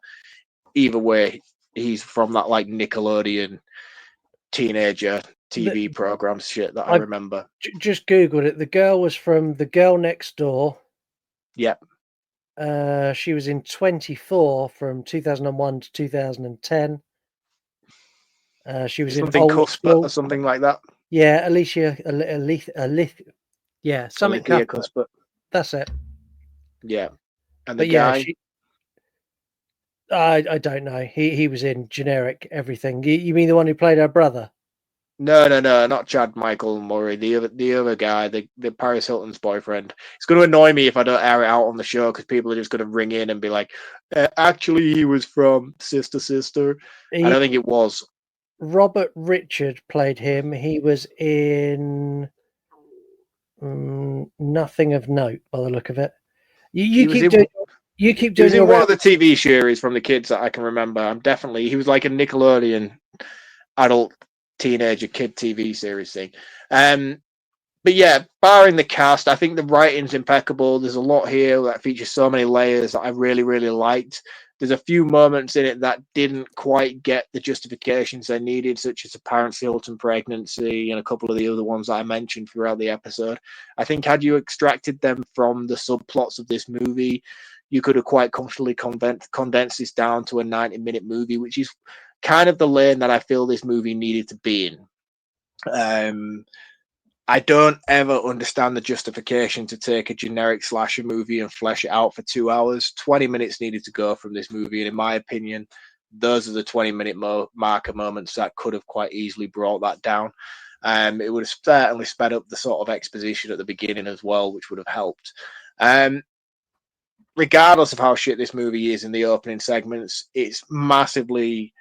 Either way, he's from that like Nickelodeon teenager TV program shit that I remember. Just Googled it. The girl was from The Girl Next Door. Yep. She was in 24 from 2001 to 2010. She was something in Cuthbert or something like that. Yeah, Alicia, yeah, something Cuthbert. That's it. Yeah, and the guy. I don't know. He was in generic everything. You mean the one who played her brother? No, not Chad Michael Murray. The other guy, the Paris Hilton's boyfriend. It's going to annoy me if I don't air it out on the show because people are just going to ring in and be like, "Actually, he was from Sister Sister." I don't think it was. Robert Richard played him. He was in Nothing of Note by the look of it. You was keep in doing. You keep he was doing in your one of the TV series from the kids that I can remember. He was like a Nickelodeon adult teenager kid TV series thing. But yeah, barring the cast, I think the writing's impeccable. There's a lot here that features so many layers that I really, really liked. There's a few moments in it that didn't quite get the justifications they needed, such as the Paris Hilton pregnancy and a couple of the other ones that I mentioned throughout the episode. I think had you extracted them from the subplots of this movie, you could have quite comfortably condensed this down to a 90-minute movie, which is kind of the lane that I feel this movie needed to be in. I don't ever understand the justification to take a generic slasher movie and flesh it out for 2 hours. 20 minutes needed to go from this movie. And in my opinion, those are the 20-minute marker moments that could have quite easily brought that down. It would have certainly sped up the sort of exposition at the beginning as well, which would have helped. Regardless of how shit this movie is in the opening segments, it's massively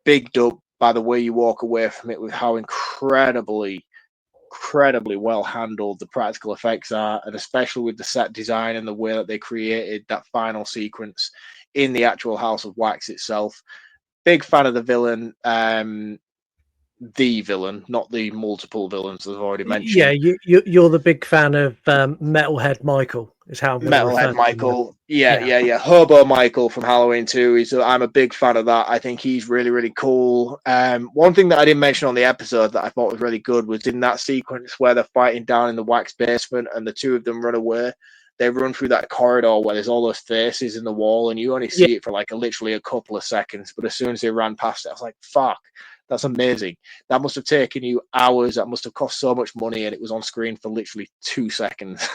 bigged up by the way you walk away from it with how incredibly well handled the practical effects are, and especially with the set design and the way that they created that final sequence in the actual House of Wax itself. Big fan of the villain, not the multiple villains as I've already mentioned. Yeah, you're the big fan of Metalhead Michael, is how I'm going to refer Metalhead to Michael. Yeah. Hobo Michael from Halloween 2. I'm a big fan of that. I think he's really, really cool. One thing that I didn't mention on the episode that I thought was really good was in that sequence where they're fighting down in the wax basement and the two of them run away. They run through that corridor where there's all those faces in the wall and you only see it for like literally a couple of seconds. But as soon as they ran past it, I was like, fuck. That's amazing. That must have taken you hours. That must have cost so much money, and it was on screen for literally 2 seconds.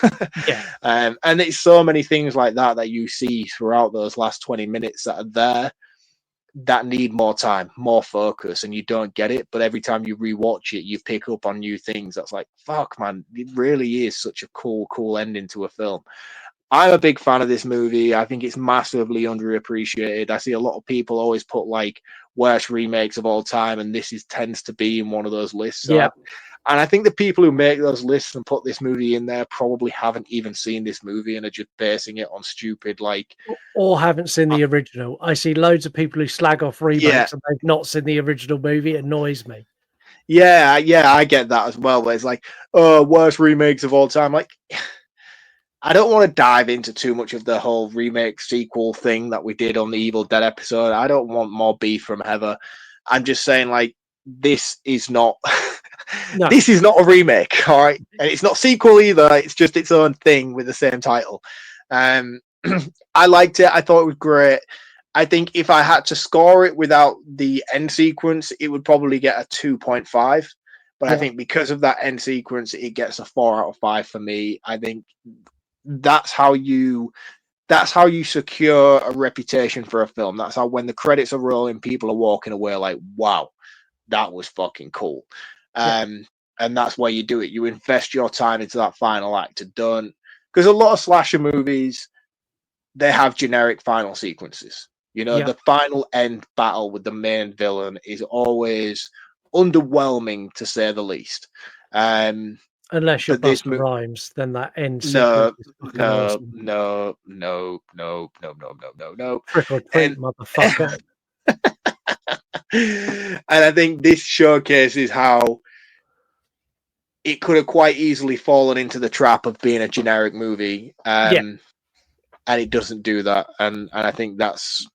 Yeah. And it's so many things like that you see throughout those last 20 minutes that are there that need more time, more focus, and you don't get it. But every time you rewatch it, you pick up on new things. That's like, fuck, man, it really is such a cool ending to a film. I'm a big fan of this movie. I think it's massively underappreciated. I see a lot of people always put like worst remakes of all time, and this tends to be in one of those lists. So yeah. And I think the people who make those lists and put this movie in there probably haven't even seen this movie and are just basing it on stupid or haven't seen the original. I see loads of people who slag off remakes and they've not seen the original movie. It annoys me. Yeah, I get that as well. Where it's like, oh, worst remakes of all time. Like, I don't want to dive into too much of the whole remake sequel thing that we did on the Evil Dead episode. I don't want more beef from Heather. I'm just saying, like, this is not No. this is not a remake, all right? And it's not sequel either. It's just its own thing with the same title. I liked it. I thought it was great. I think if I had to score it without the end sequence, it would probably get a 2.5. But I think because of that end sequence, it gets a 4 out of 5 for me. I think that's how you secure a reputation for a film. That's how, when the credits are rolling, people are walking away like, wow, that was fucking cool. And that's why you do it. You invest your time into that final act. Because a lot of slasher movies, they have generic final sequences. You know, the final end battle with the main villain is always underwhelming, to say the least. Unless you're Busta Rhymes, then that end sequence is fucking awesome. No. Trick or treat, motherfucker. And I think this showcases how it could have quite easily fallen into the trap of being a generic movie. And it doesn't do that. And I think that's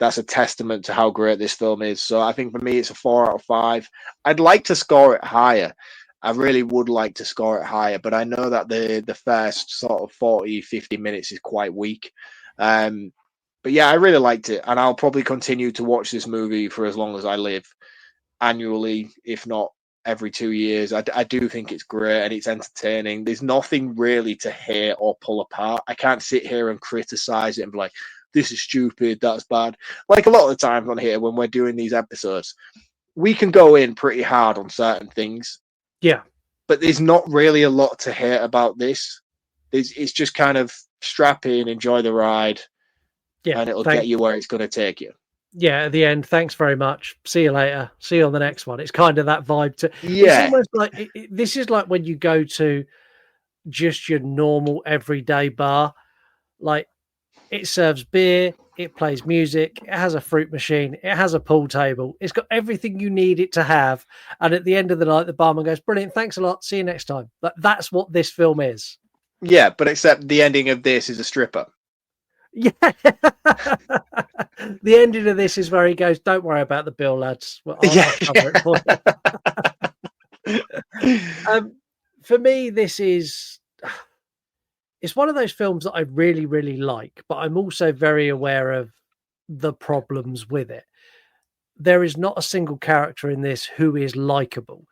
a testament to how great this film is. So I think for me, it's a 4 out of 5. I'd like to score it higher. I really would like to score it higher, but I know that the first sort of 40, 50 minutes is quite weak. But yeah, I really liked it, and I'll probably continue to watch this movie for as long as I live, annually, if not every 2 years. I do think it's great and it's entertaining. There's nothing really to hate or pull apart. I can't sit here and criticize it and be like, this is stupid, that's bad. Like a lot of the times on here when we're doing these episodes, we can go in pretty hard on certain things. Yeah. But there's not really a lot to hate about this. It's just kind of strap in, enjoy the ride, and it'll get you where it's going to take you. Yeah, at the end, thanks very much. See you later. See you on the next one. It's kind of that vibe. Yeah. It's almost like, this is like when you go to just your normal everyday bar Like, it serves beer, it plays music, it has a fruit machine, it has a pool table, it's got everything you need it to have. And at the end of the night, the barman goes, "Brilliant, thanks a lot, see you next time." That's what this film is. Yeah, but except the ending of this is a stripper. Yeah. The ending of this is where he goes, "Don't worry about the bill, lads. Well, I'll cover it for you." For me, this is it's one of those films that I really, really like, but I'm also very aware of the problems with it. There is not a single character in this who is likable,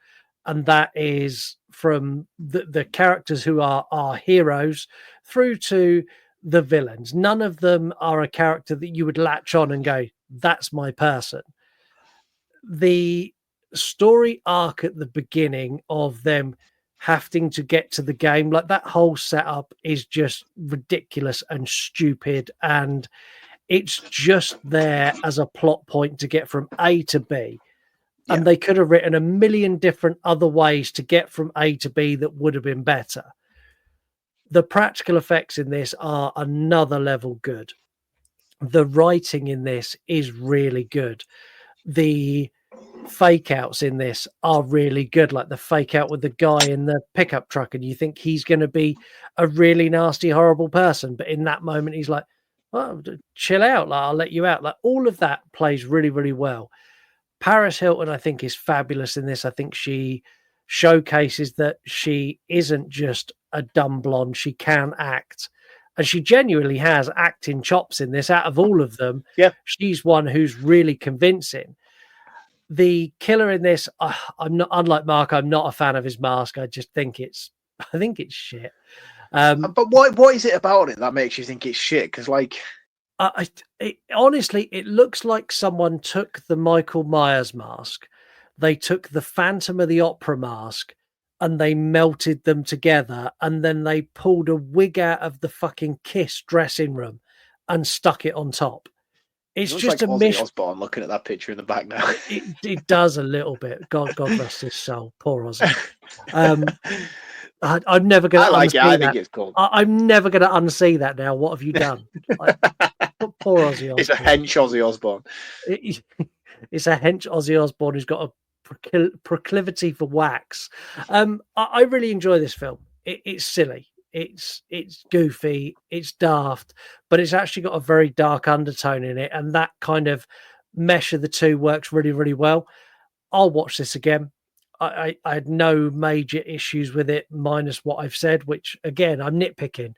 and that is from the characters who are our heroes through to the villains. None of them are a character that you would latch on and go, "That's my person." The story arc at the beginning of them having to get to the game, like that whole setup, is just ridiculous and stupid, and it's just there as a plot point to get from A to B. And they could have written a million different other ways to get from A to B that would have been better. The practical effects in this are another level good. The writing in this is really good. The fake outs in this are really good, like the fake out with the guy in the pickup truck, and you think he's going to be a really nasty, horrible person, but in that moment he's like, "Oh, chill out, like, I'll let you out." Like, all of that plays really, really well. Paris Hilton, I think, is fabulous in this. I think she showcases that she isn't just a dumb blonde, she can act. And she genuinely has acting chops in this. Out of all of them, she's one who's really convincing. The killer in this, I'm not, unlike Mark, I'm not a fan of his mask. I think it's shit. But what is it about it that makes you think it's shit? Because honestly, it looks like someone took the Michael Myers mask, they took the Phantom of the Opera mask, and they melted them together, and then they pulled a wig out of the fucking Kiss dressing room and stuck it on top. It's just like a Ozzy Osbourne looking at that picture in the back now. It does a little bit. God rest his soul. Poor Ozzy. I'm never going to I like it. unsee I that. think it's cool. I'm never going to unsee that now. What have you done? Poor Ozzy Osbourne. It's a hench Ozzy Osbourne. It's a hench Ozzy Osbourne who's got a proclivity for wax. I really enjoy this film. It's silly. It's goofy. It's daft, but it's actually got a very dark undertone in it, and that kind of mesh of the two works really, really well. I'll watch this again. I had no major issues with it, minus what I've said, which again I'm nitpicking.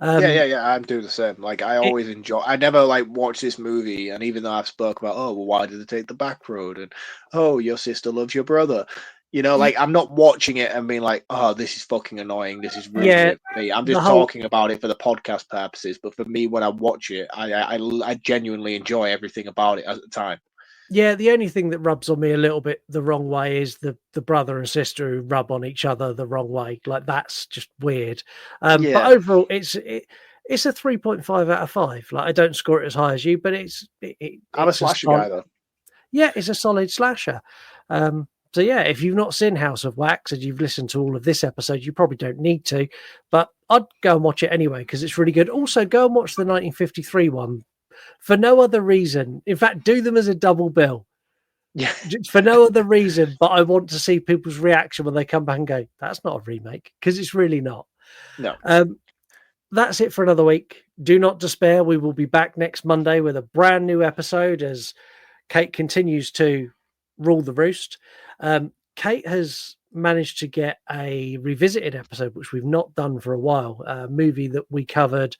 Yeah. I'm doing the same. Like, I always enjoy. I never like watch this movie, and even though I've spoke about, oh, well, why did they take the back road, and oh, your sister loves your brother. You know, like, I'm not watching it and being like, oh, this is fucking annoying. This is ruining it for me. I'm just talking about it for the podcast purposes. But for me, when I watch it, I genuinely enjoy everything about it at the time. Yeah, the only thing that rubs on me a little bit the wrong way is the brother and sister who rub on each other the wrong way. Like, that's just weird. But overall, it's a 3.5 out of 5. Like, I don't score it as high as you, but I'm a slasher guy though. Yeah, it's a solid slasher. So yeah, if you've not seen House of Wax and you've listened to all of this episode, you probably don't need to, but I'd go and watch it anyway because it's really good. Also, go and watch the 1953 one for no other reason. In fact, do them as a double bill. Yeah. For no other reason, but I want to see people's reaction when they come back and go, "That's not a remake," because it's really not. No. That's it for another week. Do not despair. We will be back next Monday with a brand new episode as Kate continues to rule the roost. Kate has managed to get a revisited episode, which we've not done for a while, a movie that we covered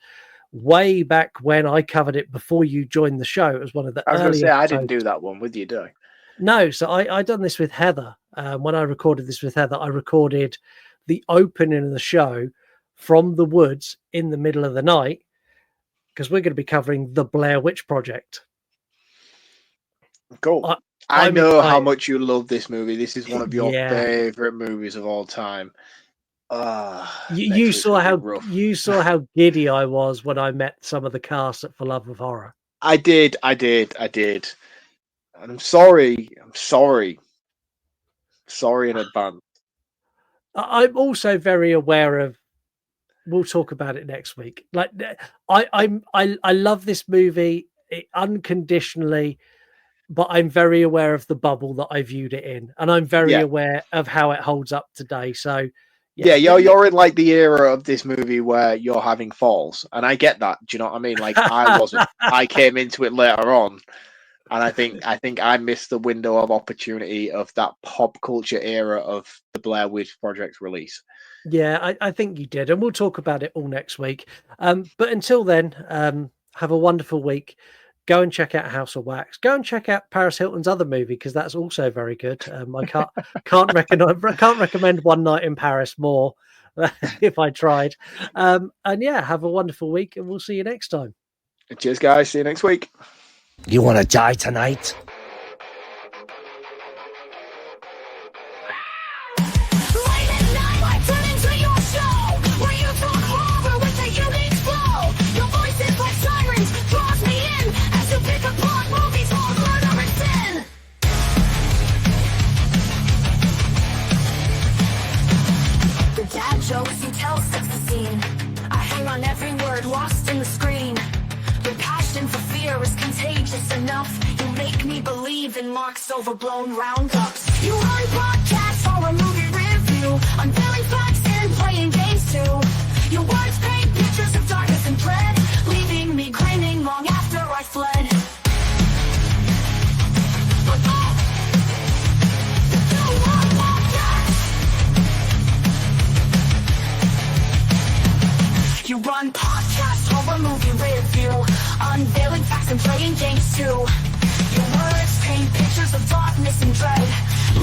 way back when I covered it before you joined the show. It was one of the I was going to say, episodes. I didn't do that one with you, did I? No, so I done this with Heather. When I recorded this with Heather, I recorded the opening of the show from the woods in the middle of the night because we're going to be covering the Blair Witch Project. Cool. I know how much you love this movie. This is one of your favorite movies of all time. You saw how giddy I was when I met some of the cast at For Love of Horror. I did. And I'm sorry in advance. I'm also very aware of we'll talk about it next week. Like, I love this movie unconditionally, but I'm very aware of the bubble that I viewed it in, and I'm very aware of how it holds up today. So, yeah, you're in like the era of this movie where you're having falls, and I get that. Do you know what I mean? Like I wasn't. I came into it later on, and I think I missed the window of opportunity of that pop culture era of the Blair Witch Project release. Yeah, I think you did, and we'll talk about it all next week. But until then, have a wonderful week. Go and check out House of Wax. Go and check out Paris Hilton's other movie because that's also very good. I can't recommend One Night in Paris more if I tried. And yeah, have a wonderful week, and we'll see you next time. Cheers, guys. See you next week. You want to die tonight? Jokes you tell sets the scene. I hang on every word lost in the screen. Your passion for fear is contagious enough. You make me believe in Marc's overblown roundups. You run podcasts or a movie review, unveiling facts and playing games too. Your words paint pictures of darkness and dread, leaving me grinning long after I fled. You run podcasts, horror movie review, unveiling facts and playing games too. Your words paint pictures of darkness and dread,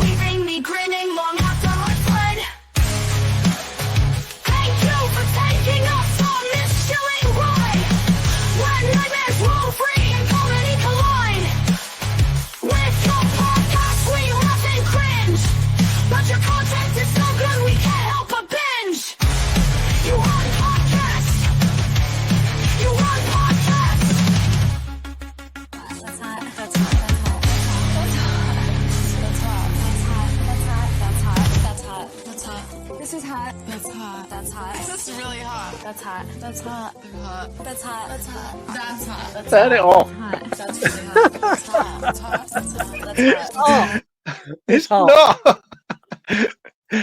leaving me grinning long after I fled. Thank you for taking us on this chilling ride, when nightmares roll free and comedy collide. With your podcast we laugh and cringe, but your content is so good we can't help but binge. You run podcasts. You run podcasts. That's hot. That's hot. That's hot. That's hot. This is hot. That's hot. That's hot. This is really hot. That's hot. That's hot. That's hot. That's hot. That's hot. That's hot. Turn it off. That's really hot. That's hot. That's hot. That's hot. That's hot. Oh, it's hot. No.